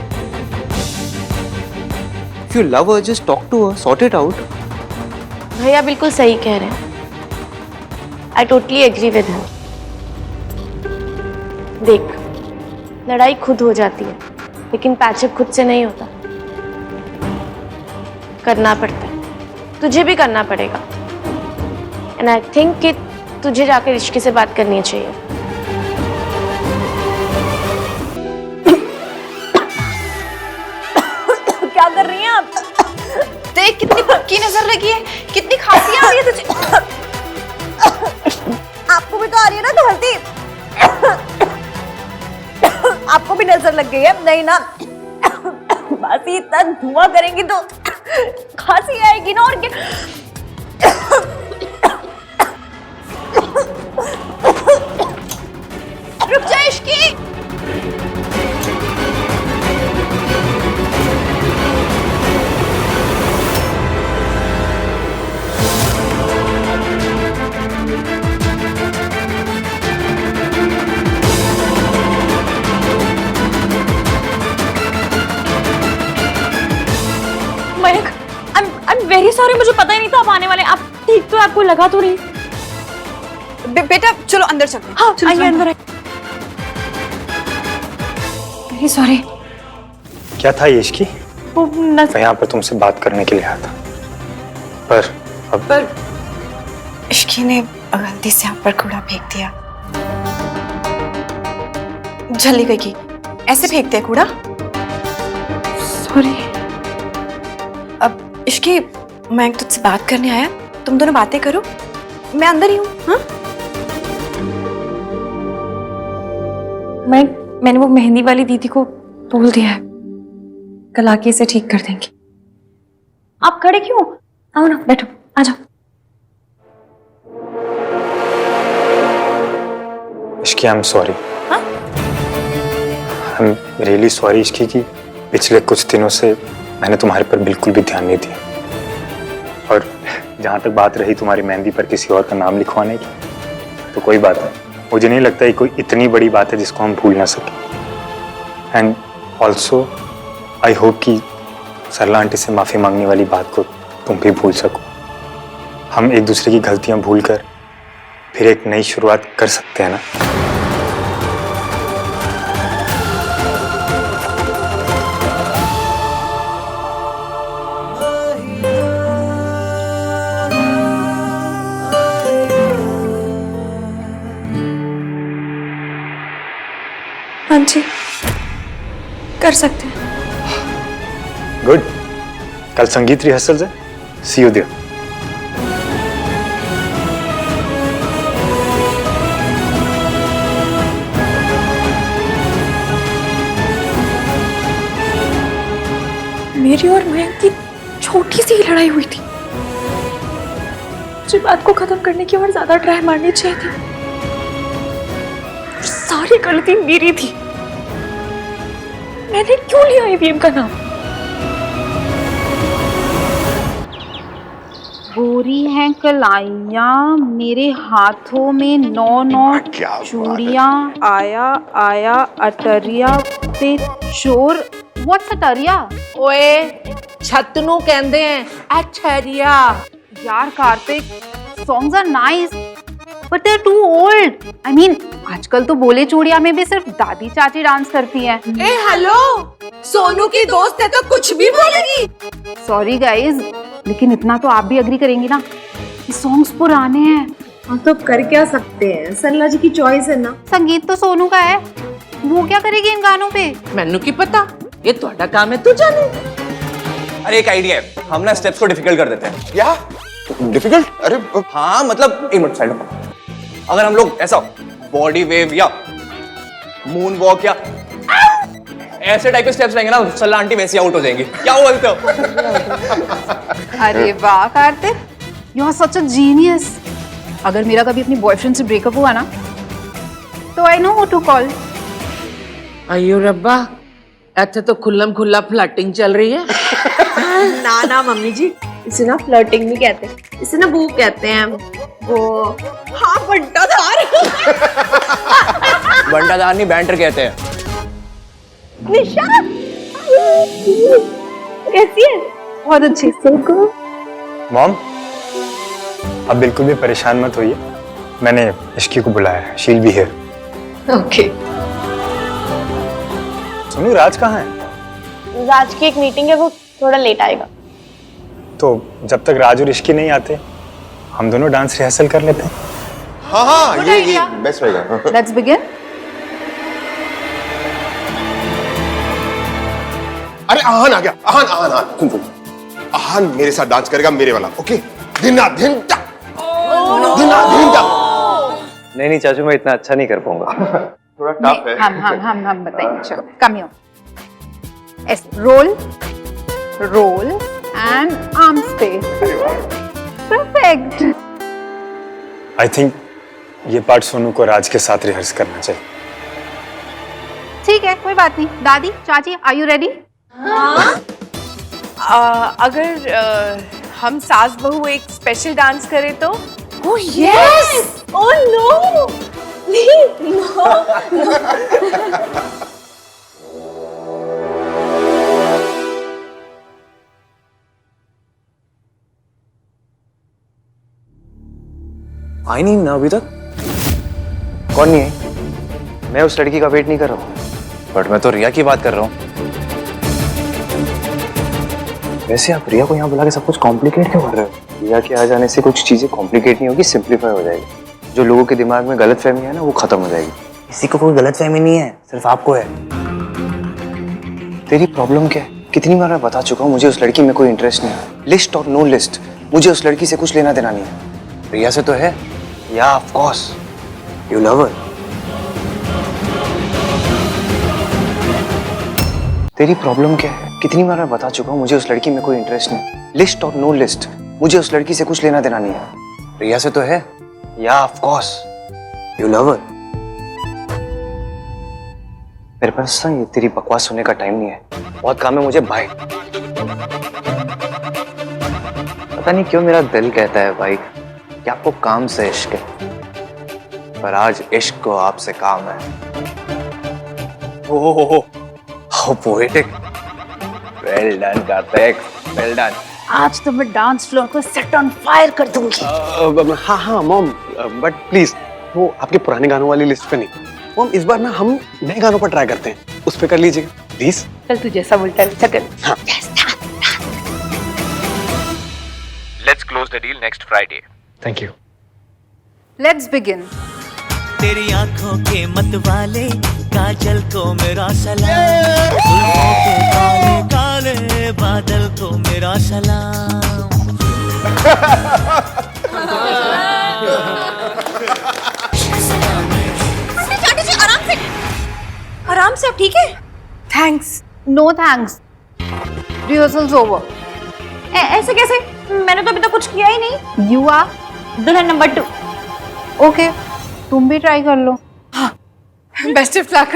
If you love her, just talk to her, sort it out. भैया बिल्कुल सही कह रहे हैं। I totally agree with him. देख, लड़ाई खुद हो जाती है, लेकिन पैचअप खुद से नहीं होता, करना पड़ता है। तुझे भी करना पड़ेगा। एंड आई थिंक कि तुझे जाकर रिश्की से बात करनी चाहिए। क्या कर रही हैं आप? देख कितनी पक्की नजर लगी है, कितनी खांसी आ रही है तुझे। आपको भी तो आ रही है ना खांसी? आपको भी नजर लग गई है? नहीं ना, बासी इतना धुआं करेंगी तो खांसी आएगी ना। और क्या? रुक जा Ishki. Mayank, I am very sorry, मुझे पता ही नहीं था आप आने वाले। आप ठीक तो? आपको लगा तो नहीं? बेटा चलो अंदर चलते हैं। हाँ आइए अंदर आइए। Very sorry. क्या था ये इश्की? वो मैं यहाँ पर तुमसे बात करने के लिए आया था, पर अब इश्की ने गलती से आप पर कूड़ा फेंक दिया। झल्ली गई की ऐसे फेंकते हैं कूड़ा। सॉरी। अब इश्की, मैं तुझसे बात करने आया, तुम दोनों बातें करो, मैं अंदर ही हूँ। हाँ मैंने वो मेहंदी वाली दीदी को बोल दिया है, कल आके इसे ठीक कर देंगे। आप खड़े क्यों? आओ ना, बैठो, आ जाओ। Ishki, I am sorry. I am really sorry Ishki की पिछले कुछ दिनों से मैंने तुम्हारे पर बिल्कुल भी ध्यान नहीं दिया, और जहाँ तक बात रही तुम्हारी मेहंदी पर किसी और का नाम लिखवाने की, तो कोई बात नहीं। मुझे नहीं लगता ये कोई इतनी बड़ी बात है जिसको हम भूल ना सके। एंड ऑल्सो आई होप कि सरला आंटी से माफ़ी मांगने वाली बात को तुम भी भूल सको। हम एक दूसरे की गलतियां भूलकर फिर एक नई शुरुआत कर सकते हैं ना। हाँ जी, कर सकते हैं। गुड। कल संगीत रिहर्सल है, सी यू देयर। मेरी और मयंक की छोटी सी लड़ाई हुई थी। मुझे बात को खत्म करने की और ज्यादा ट्राई मारनी चाहिए थी। सारी गलती मेरी थी। मैंने क्यों लिया ईवीएम का नाम? गोरी हैं कलाइयाँ, मेरे हाथों में 9 चूड़ियाँ, आया आया अटरिया पे चोर। व्हाट्स अटरिया? ओए छतनू कहते हैं अटरिया। यार Kartik, songs are nice but they are too old. I mean आजकल तो बोले चूड़िया में भी सिर्फ दादी चाची डांस करती हैं। ए हेलो, सोनू की दोस्त है तो कुछ भी बोलेगी। सॉरी गाइज, लेकिन इतना तो आप भी एग्री करेंगी ना कि सॉन्ग्स पुराने हैं। हम तो कर क्या सकते हैं, सरला जी की चॉइस है ना। संगीत तो सोनू का है, वो क्या करेगी इन गानों पे? मैनू की पता, ये तुम्हारा काम है, तू जाने। अरे एक आइडिया है, हम ना स्टेप्स को डिफिकल्ट कर देते हैं। क्या डिफिकल्ट? अरे हाँ मतलब एक मिनट साइड में। अगर हम लोग ऐसा बॉडी वेव या मून वॉक या ऐसे टाइप के स्टेप्स लेंगे ना, सरला आंटी वैसे आउट हो जाएंगी। क्या बोलते हो? अरे वाह Kartik, you are such a genius. अगर मेरा कभी अपनी बॉयफ्रेंड से ब्रेकअप हुआ ना, तो I know who to call. अयो रब्बा, ऐसे तो खुल्लम खुल्ला फ्लर्टिंग चल रही है। ना ना मम्मी जी, इसे ना फ्लर्टिंग नहीं कहते, इसे ना वो कहते हैं वो। हाँ बंटाधार। बंटाधार नहीं, बैंटर कहते हैं। निशा कैसी है? बहुत अच्छी। मॉम, अब बिल्कुल भी परेशान मत होइए, मैंने इश्की को बुलाया है। She'll be here. ओके। सुनो, राज कहाँ है? राज की एक मीटिंग है, वो थोड़ा लेट आएगा। तो जब तक राज और इश्की नहीं आते, हम दोनों डांस रिहर्सल कर लेते हैं। हाँ हाँ, ये बेस्ट रहेगा। Let's begin. अरे आहान आ गया। आहान आहान आहान सुन सुन, आहान मेरे साथ डांस करेगा, मेरे वाला। ओके, धिना धिनटा धिना धिनटा। नहीं चाचू, मैं इतना अच्छा नहीं कर पाऊंगा। थोड़ा टफ है। हम बताएंगे। चलो कम हियर। ऐसे रोल रोल एंड आर्म्स पे। परफेक्ट। आई थिंक ये पार्ट सोनू को राज के साथ रिहर्स करना चाहिए। ठीक है, कोई बात नहीं। दादी चाची, आर यू रेडी? अगर हम सास बहू एक स्पेशल डांस करें तो? Oh yes. ओह नो, नहीं नो। आई नहीं ना अभी तक? कौन नहीं आई? मैं उस लड़की का वेट नहीं कर रहा हूँ, बट मैं तो रिया की बात कर रहा हूँ। वैसे आप रिया को यहाँ बुला के सब कुछ कॉम्प्लिकेट क्यों कर रहे हो? रिया के आ जाने से कुछ चीजें कॉम्प्लिकेट नहीं होगी, सिंप्लीफाई हो जाएगी। जो लोगों के दिमाग में गलत फहमी है ना, वो खत्म हो जाएगी। किसी को कोई गलत फहमी नहीं है, सिर्फ आपको है। तेरी प्रॉब्लम क्या है? कितनी बार मैं बता चुका हूँ, मुझे उस लड़की में कोई इंटरेस्ट नहीं है। लिस्ट और नो लिस्ट, मुझे उस लड़की से कुछ लेना देना नहीं है। रिया से तो है, या ऑफ कोर्स यू लव हर। तेरी प्रॉब्लम क्या है? कितनी बार मैं बता चुका हूँ, मुझे उस लड़की में कोई इंटरेस्ट नहीं। लिस्ट और नो लिस्ट, मुझे उस लड़की से कुछ लेना देना नहीं है। रिया से तो है, या ऑफ कोर्स यू लव हर। मेरे पास ना ये तेरी बकवास सुनने का टाइम नहीं है, बहुत काम है मुझे। बाय। पता नहीं क्यों मेरा दिल कहता है भाई कि आपको काम से इश्क है, पर आज इश्क को आपसे काम है। Oh how poetic. Well done Kartik, well done. आज तो मैं डांस फ्लोर को सेट ऑन फायर कर दूंगी। हाँ हाँ मॉम, बट प्लीज वो आपके पुराने गानों वाली लिस्ट पे नहीं। मॉम इस बार ना हम नए गानों पर ट्राई करते हैं, उस पे कर लीजिएगा प्लीज। चल तू जैसा बोलता है वैसा कर। हाँ। Let's close the deal next Friday. Thank you. Let's begin. तेरी आंखों के मत वाले काजल को मेरा सलाम, जुल्फों के काले काले बादल को मेरा सलाम। आराम से, अब ठीक है? Thanks. No thanks. Rehearsals over. ऐसे कैसे? मैंने तो अभी तक कुछ किया ही नहीं। यू आर दुल्हन नंबर 2। ओके, तुम भी ट्राई कर लो। Best of luck.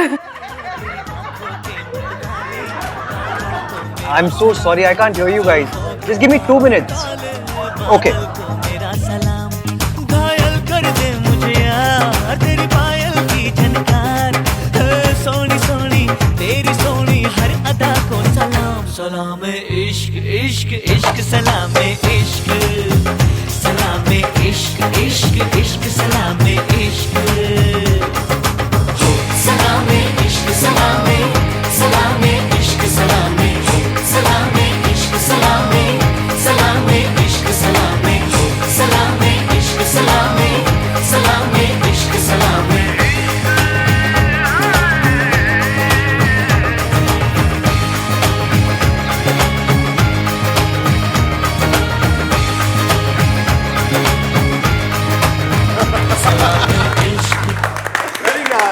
I'm so sorry, I can't hear you guys. Just give me 2 minutes. Okay. मेरा सलाम घायल कर दे मुझे यार, तेरी पायल की झनकार, सोनी सोनी तेरी सोनी हर अदा को सलाम। सलाम इश्क इश्क इश्क सलाम इश्क, सलाम इश्क इश्क इश्क सलाम इश्क, सलाम इश्क सलाम सलाम इश्क सलाम, सलाम इश्क सलाम सलाम इश्क सलाम, सलाम इश्क सलाम सलाम इश्क सलाम।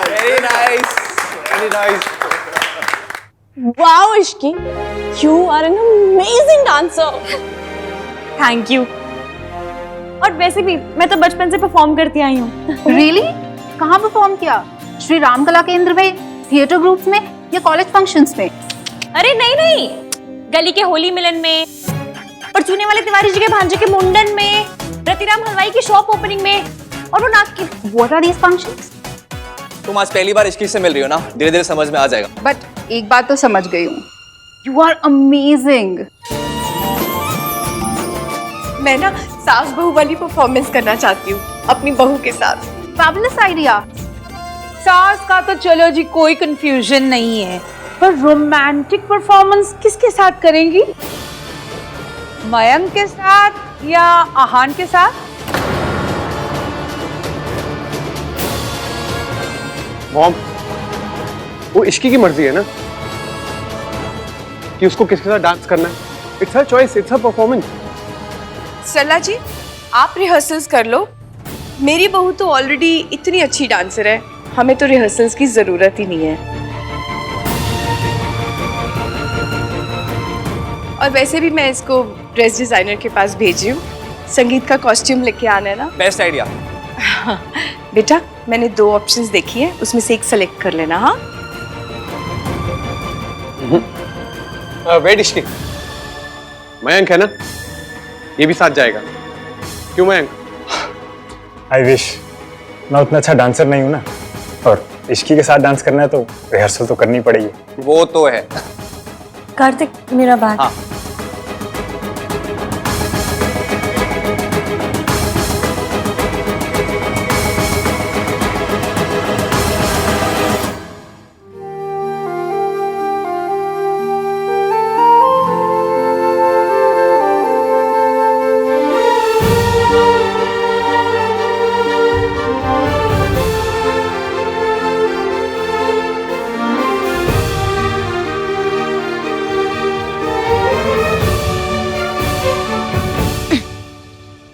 Very nice. Very nice. Wow, Ishki, you are an amazing dancer. Thank you. और वैसे भी मैं तो बचपन से परफॉर्म करती आई हूँ। रियली? कहाँ परफॉर्म किया? श्री राम कला केंद्र में, थिएटर ग्रुप्स में या कॉलेज फंक्शंस में? अरे नहीं नहीं, गली के होली मिलन में, परचूने वाले तिवारी जी के भांजे के मुंडन में, रतिराम हलवाई की शॉप ओपनिंग में, और वो नाक की। What are these functions? तुम आज पहली बार इश्की से मिल रही हो ना, धीरे धीरे समझ में आ जाएगा। बट एक बात तो समझ गई हूँ, यू आर अमेजिंग। मैं ना सास बहू वाली परफॉर्मेंस करना चाहती हूँ अपनी बहू के साथ। Fabulous idea. सास का तो चलो जी कोई कंफ्यूजन नहीं है, पर रोमांटिक परफॉर्मेंस किसके साथ करेंगी? मयंक के साथ या आहान के साथ? मॉम, वो इश्की की मर्जी है ना कि उसको किसके साथ डांस करना है। It's her choice, it's her performance. Sarla ji, आप रिहर्सल्स कर लो। मेरी बहू तो ऑलरेडी इतनी अच्छी डांसर है, हमें तो रिहर्सल्स की जरूरत ही नहीं है। और वैसे भी मैं इसको ड्रेस डिजाइनर के पास भेजी हूँ, संगीत का कॉस्ट्यूम लेके आना है ना। Best idea. बेटा, मैंने 2 ऑप्शंस देखी है, उसमें से एक सेलेक्ट कर लेना। हाँ, वेट इश्की, मयंक है ना, ये भी साथ जाएगा। क्यों मयंक? आई विश मैं उतना अच्छा डांसर नहीं हूँ ना, और इश्की के साथ डांस करना है तो रिहर्सल तो करनी पड़ेगी। वो तो है। कार्तिक, मेरा बात। हाँ।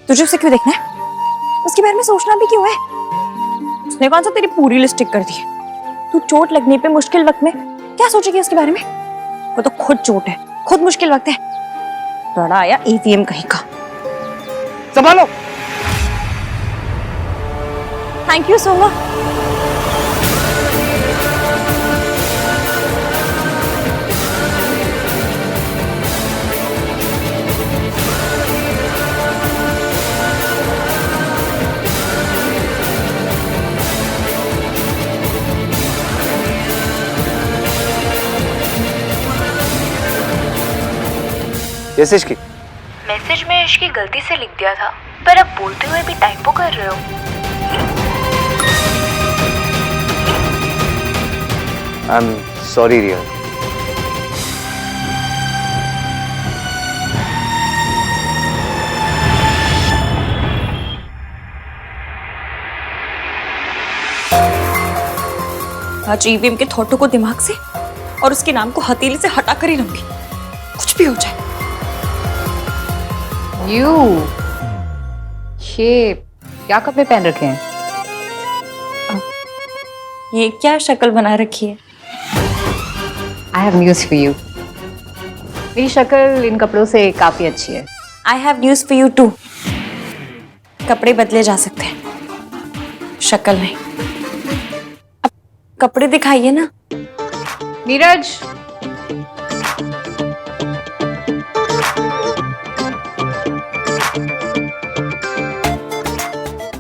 तुझे उसे क्यों देखना है? उसके बारे में सोचना भी क्यों है? उसने कौन सा तेरी पूरी लिस्ट टिक कर दी है? तू चोट लगने पे मुश्किल वक्त में क्या सोचेगी उसके बारे में? वो तो खुद चोट है, खुद मुश्किल वक्त है। बड़ा आया एटीएम कहीं का। संभालो। Thank you Soma. Yes Ishki. Message में इश्की गलती से लिख दिया था, पर अब बोलते हुए भी टाइपो कर रहे हो। आई एम सॉरी रिया। आज ईवीएम के थॉटों को दिमाग से और उसके नाम को हथेली से हटा कर ही रहूंगी, कुछ भी हो जाए। ये क्या कपड़े पहन रखे हैं? ये क्या शक्ल बना रखी है? I have news for you. मेरी शक्ल इन कपड़ों से काफी अच्छी है। I have news for you too. कपड़े बदले जा सकते हैं, शक्ल नहीं। अब कपड़े दिखाइए ना। Neeraj,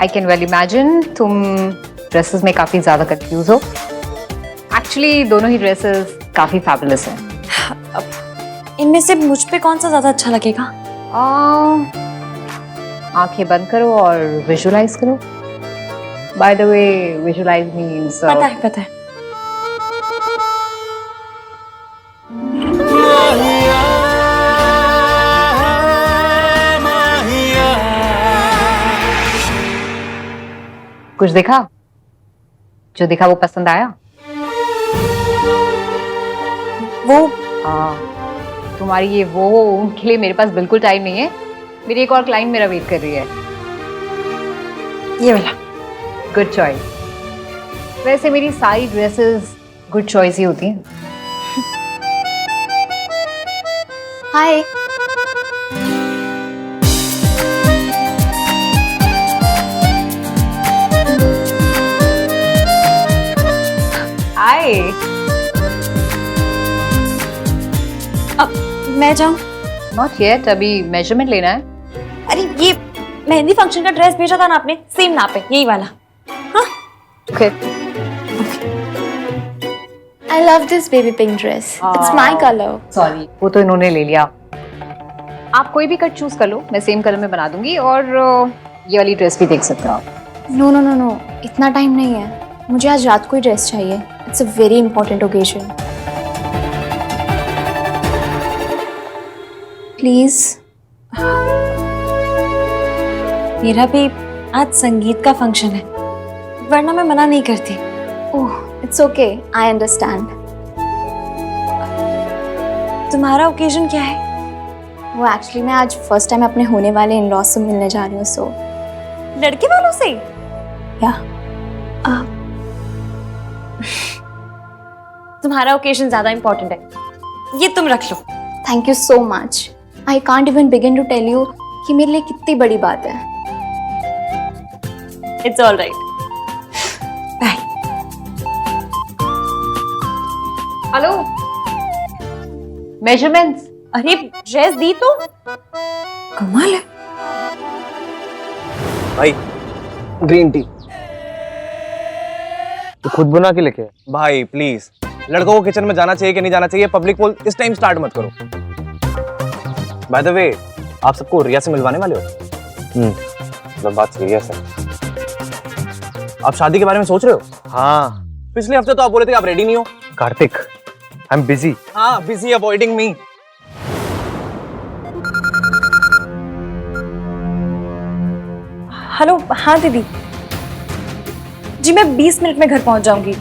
I can well imagine तुम ड्रेसेस में काफी ज्यादा कंफ्यूज हो। एक्चुअली दोनों ही ड्रेसेस काफी फैबुलस हैं। इनमें से मुझ पे कौन सा ज्यादा अच्छा लगेगा? आंखें बंद करो और विजुलाइज करो। By the way, visualise means पता है। कुछ देखा? जो देखा वो पसंद आया? वो तुम्हारी ये वो उनके लिए मेरे पास बिल्कुल टाइम नहीं है। मेरी एक और क्लाइंट मेरा वेट कर रही है। ये वाला गुड चॉइस। वैसे मेरी सारी ड्रेसेस गुड चॉइस ही होती हैं। हाय। हाय। अब मैं जाऊं? नॉट येट, अभी मेजरमेंट लेना है। अरे ये मेहंदी फंक्शन का ड्रेस भेजा था ना आपने, सेम नाप है, यही वाला। हाँ okay. I love this baby pink dress. It's my color. Sorry, वो तो इन्होंने ले लिया। आप कोई भी कट चूज कर लो, मैं सेम कलर में बना दूंगी। और ये वाली ड्रेस भी देख सकते हो आप। No, no, no, no. इतना टाइम नहीं है, मुझे आज रात को ही ड्रेस चाहिए। It's a very important occasion. Please. मेरा भी आज संगीत का फंक्शन है, वरना मैं मना नहीं करती। Oh, it's okay. I understand. तुम्हारा ओकेजन क्या है? वो एक्चुअली मैं आज फर्स्ट टाइम अपने होने वाले इन-लॉज से मिलने जा रही हूँ, सो लड़के वालों से? या तुम्हारा ओकेजन ज्यादा इंपॉर्टेंट है, ये तुम रख लो। Thank you so much. I can't even begin to tell you कि मेरे लिए कितनी बड़ी बात है। It's all right. Bye. Hello, measurements. अरे ड्रेस दी तो कमाल है। भाई ग्रीन टी तो खुद बना के लेके आए। भाई प्लीज, लड़कों को किचन में जाना चाहिए कि नहीं जाना चाहिए, पब्लिक पोल इस टाइम स्टार्ट मत करो। बाय द वे, आप सबको रिया से मिलवाने वाले हो? मतलब बात सीरियस है। आप शादी के बारे में सोच रहे हो? हाँ। पिछले हफ्ते तो आप बोले थे आप रेडी नहीं हो। Kartik, I am busy. हाँ, बिजी अवॉइडिंग मी। हेलो, हाँ दीदी जी, मैं 20 मिनट में घर पहुंच जाऊंगी।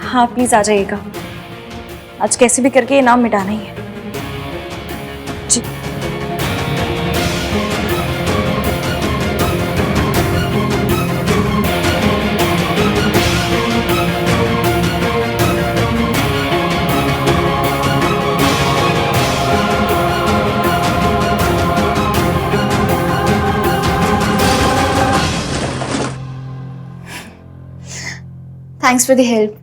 हाँ प्लीज आ जाइएगा, आज कैसे भी करके ये नाम मिटाना ही है जी। Thanks for the help.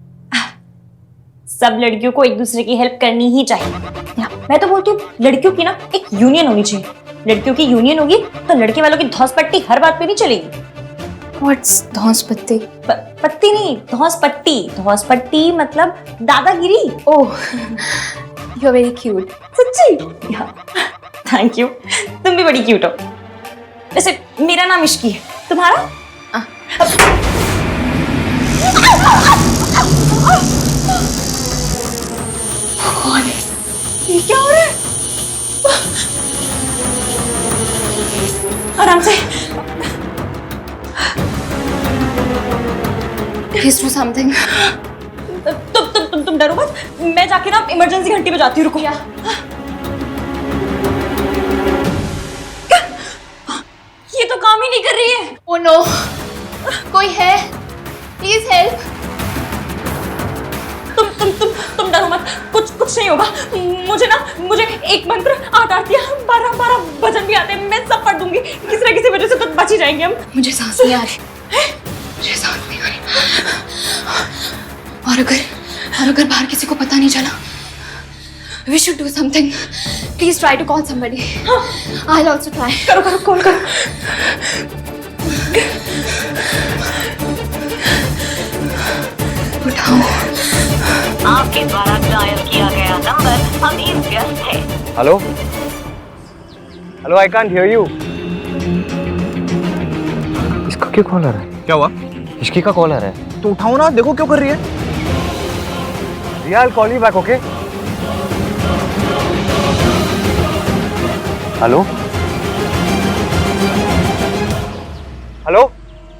सब लड़कियों को एक दूसरे की हेल्प करनी ही चाहिए। मैं तो बोलती हूँ लड़कियों की ना एक यूनियन होनी चाहिए। लड़कियों की यूनियन होगी तो लड़के वालों की धौस पट्टी हर बात पे नहीं चलेगी। व्हाट्स धौस पट्टी? पत्ती नहीं, धौस पट्टी। धौस पट्टी मतलब दादागिरी। Oh you are very cute. सच्ची? थैंक यू, तुम भी बड़ी क्यूट हो। वैसे मेरा नाम इश्की है, तुम्हारा? ये क्या हो रहा है? आराम से। Please do something. तुम डरो मत, मैं जाके ना इमरजेंसी घंटी बजाती हूँ, रुको। ये तो काम ही नहीं कर रही है। Oh no! कोई है? Please help. तुम डरो मत, कुछ नहीं होगा। मुझे एक मंत्र, 8 आरतियाँ, 12 भजन भी आते हैं, मैं सब पढ़ दूंगी। किसी न किसी वजह से तो बच ही जाएंगे हम। मुझे सांस नहीं आ रही। मुझे सांस नहीं आ रही। और अगर बाहर किसी को पता नहीं चला, we should do something. Please try to call somebody. I'll also try. करो, कॉल करो। उठाओ। आपके द्वारा डायल किया गया नंबर अभी व्यस्त है। Hello hello, I can't hear you. इसका क्यों कॉल आ रहा है? क्या हुआ? इश्की का कॉल आ रहा है। तो उठाओ ना, देखो क्यों कर रही है। रिया, I'll call you back, okay? Hello hello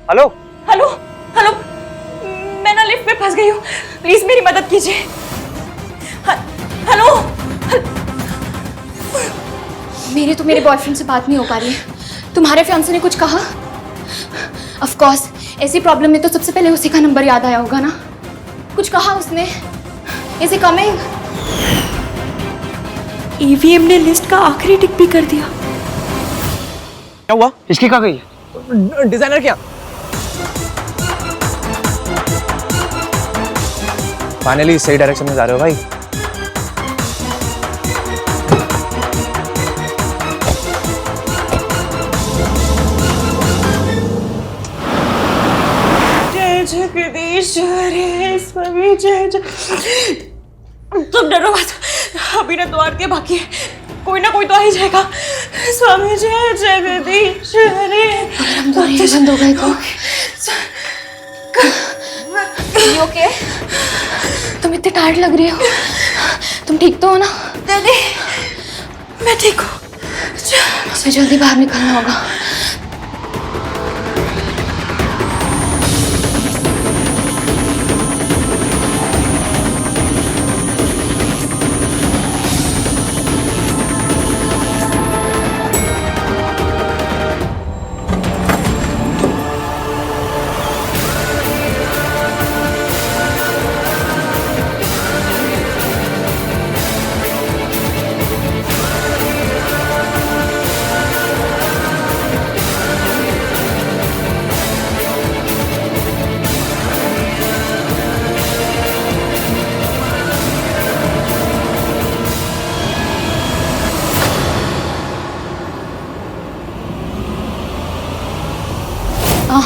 hello hello, मैं ना लिफ्ट में फंस गई हूँ, प्लीज मेरी मदद कीजिए। हेलो। मेरे तो मेरे बॉयफ्रेंड से बात नहीं हो पा रही है। तुम्हारे फियांसे ने कुछ कहा? ऑफ कोर्स, ऐसी प्रॉब्लम में तो सबसे पहले उसी का नंबर याद आया होगा ना। कुछ कहा उसने? Is he coming? ईवीएम ने लिस्ट का आखिरी टिक भी कर दिया। क्या हुआ? इसकी कहाँ गई? डिजाइनर क्या? फाइनली सही डायरेक्शन में जा रहे हो भाई। जय जगदीश्वरी स्वामी जय। तुम डरो मत, अभी ना 2 आरतियाँ बाकी है, कोई ना कोई तो आ ही जाएगा। स्वामी जय जगदीश्वरी। बंद हो गए तो ओके? तुम इतने टायर्ड लग रही हो, तुम ठीक तो हो ना? दादी, मैं ठीक हूँ। मुझे जल्दी बाहर निकलना होगा।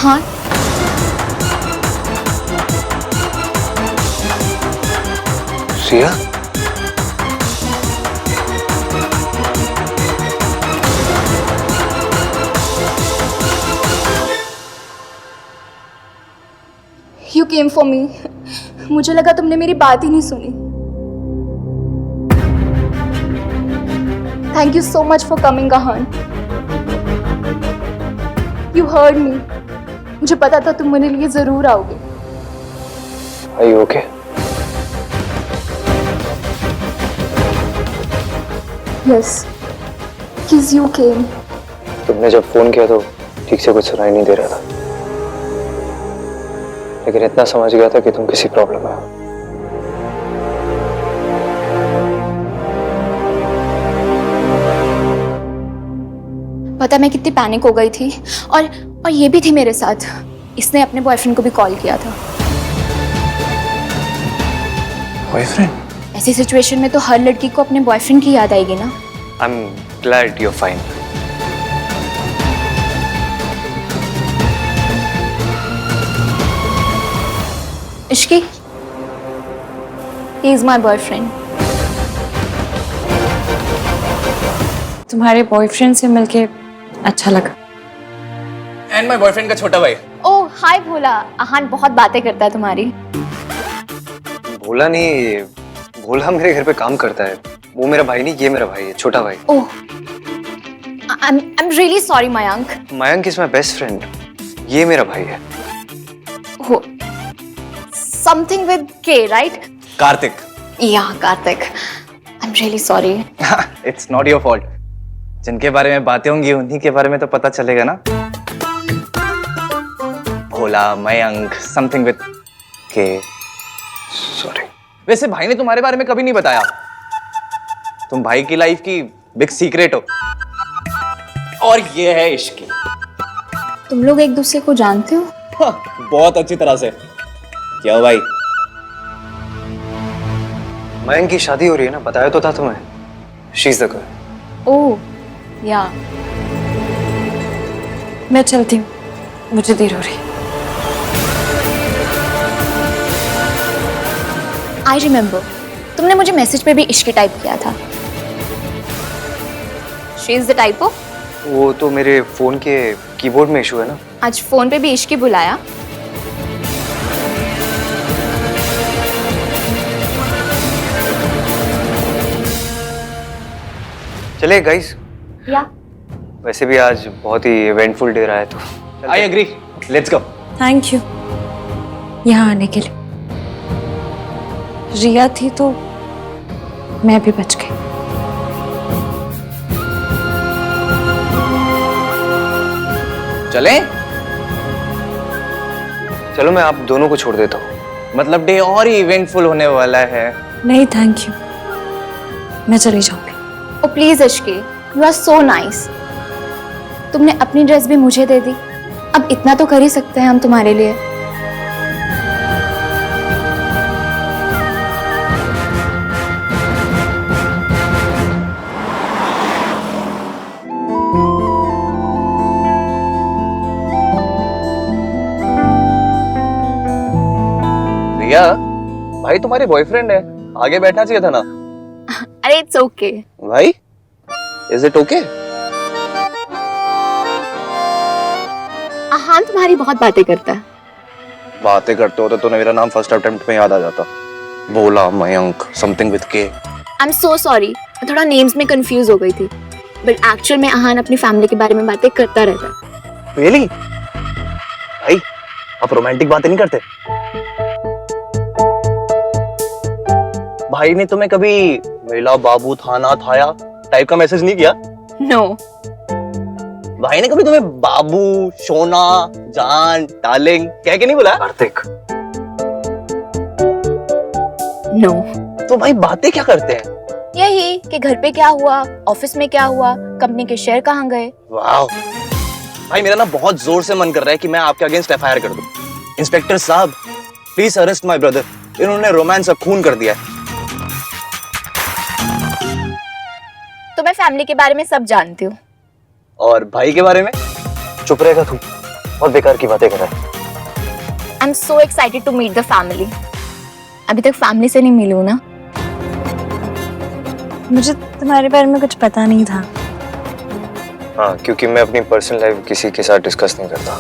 हाँ, रिया, You came for me. मुझे लगा तुमने मेरी बात ही नहीं सुनी। Thank you so much for coming, Ahan. You heard me. मुझे पता था तुम मेरे लिए जरूर आओगे। Are you okay? Yes, because you came. तुमने जब फोन किया तो ठीक से कुछ सुनाई नहीं दे रहा था, लेकिन इतना समझ गया था कि तुम किसी प्रॉब्लम में हो। पता मैं कितनी पैनिक हो गई थी, और ये भी थी मेरे साथ। इसने अपने बॉयफ्रेंड को भी कॉल किया था। बॉयफ्रेंड? ऐसी सिचुएशन में तो हर लड़की को अपने बॉयफ्रेंड की याद आएगी ना। I'm glad you're fine. Ishki, he is my boyfriend. तुम्हारे बॉयफ्रेंड से मिलके अच्छा लगा। एंड माय बॉयफ्रेंड का छोटा भाई। ओह हाय भोला, आहान बहुत बातें करता है तुम्हारी। भोला नहीं, भोला मेरे घर पे काम करता है। वो मेरा भाई नहीं, ये मेरा भाई है, छोटा भाई। ओह I'm really sorry Mayank. Mayank is my best friend. ये मेरा भाई है। Oh, something with K, right? Kartik. Yeah, Kartik. I'm really sorry. It's not your fault. जिनके बारे में बातें होंगी उन्हीं के बारे में तो पता चलेगा ना। भोला, मयंक, समथिंग विद के। सॉरी। वैसे भाई ने तुम्हारे बारे में कभी नहीं बताया। तुम भाई की लाइफ की बिग सीक्रेट हो। और ये है इश्क। तुम लोग एक दूसरे को जानते हो? बहुत अच्छी तरह से। क्या भाई? मयंक की शादी हो रही है ना, बताया तो था तुम्हें। She is the girl. Oh yeah. मैं चलती हूँ, मुझे देर हो रही। आई रिमेम्बर, तुमने मुझे मैसेज पे भी इश्क टाइप किया था। She is the type of. वो तो मेरे फोन के कीबोर्ड में इशू है ना। आज फोन पे भी इश्क बुलाया। चले गाइस। या। वैसे भी आज बहुत ही इवेंटफुल डे रहा है तो I agree, let's go. Thank you यहाँ आने के लिए। रिया थी तो मैं भी बच गई। चलें? चलो मैं आप दोनों को छोड़ देता हूँ। मतलब डे और ही इवेंटफुल होने वाला है। नहीं थैंक यू, मैं चली जाऊंगी। Oh please Ishqi, you are so nice. तुमने अपनी ड्रेस भी मुझे दे दी, अब इतना तो कर ही सकते हैं हम तुम्हारे लिए। रिया, भाई तुम्हारे बॉयफ्रेंड है, आगे बैठना चाहिए था ना। अरे इट्स ओके। भाई, इज इट ओके? आहान तुम्हारी बहुत बातें करता है। बातें करते हो तो मेरा नाम फर्स्ट अटेम्प्ट में याद आ जाता। भोला, मयंक, समथिंग विद के। आई एम सो सॉरी, मैं थोड़ा नेम्स में कंफ्यूज हो गई थी, बट एक्चुअल में आहान अपनी फैमिली के बारे में बातें करता रहता है। रियली? भाई, आप रोमांटिक बातें नहीं करते? भाई ने तुम्हें कभी मेला बाबू थाना थाया टाइप का मैसेज नहीं किया? नो। भाई ने कभी तुम्हें बाबू, सोना, जान, डार्लिंग कह के नहीं बुलाया? कार्तिक। नो। तो भाई बातें क्या करते हैं? यही कि घर पे क्या हुआ, ऑफिस में क्या हुआ, कंपनी के शेयर कहाँ गए। वाह भाई, मेरा ना बहुत जोर से मन कर रहा है कि मैं आपके अगेंस्ट एफआईआर कर दूं। इंस्पेक्टर साहब, प्लीज अरेस्ट माय ब्रदर। इन्होंने रोमांस का खून कर दिया है। तो मैं फैमिली के बारे में सब जानती हूँ। और भाई के बारे में? चुप रहेगा तू, बहुत बेकार की बातें कर रहा है। I am so excited to meet the family. अभी तक फैमिली से नहीं मिली हूँ ना। मुझे तुम्हारे बारे में कुछ पता नहीं था। हाँ, क्योंकि मैं अपनी पर्सनल लाइफ किसी के साथ डिस्कस नहीं करता।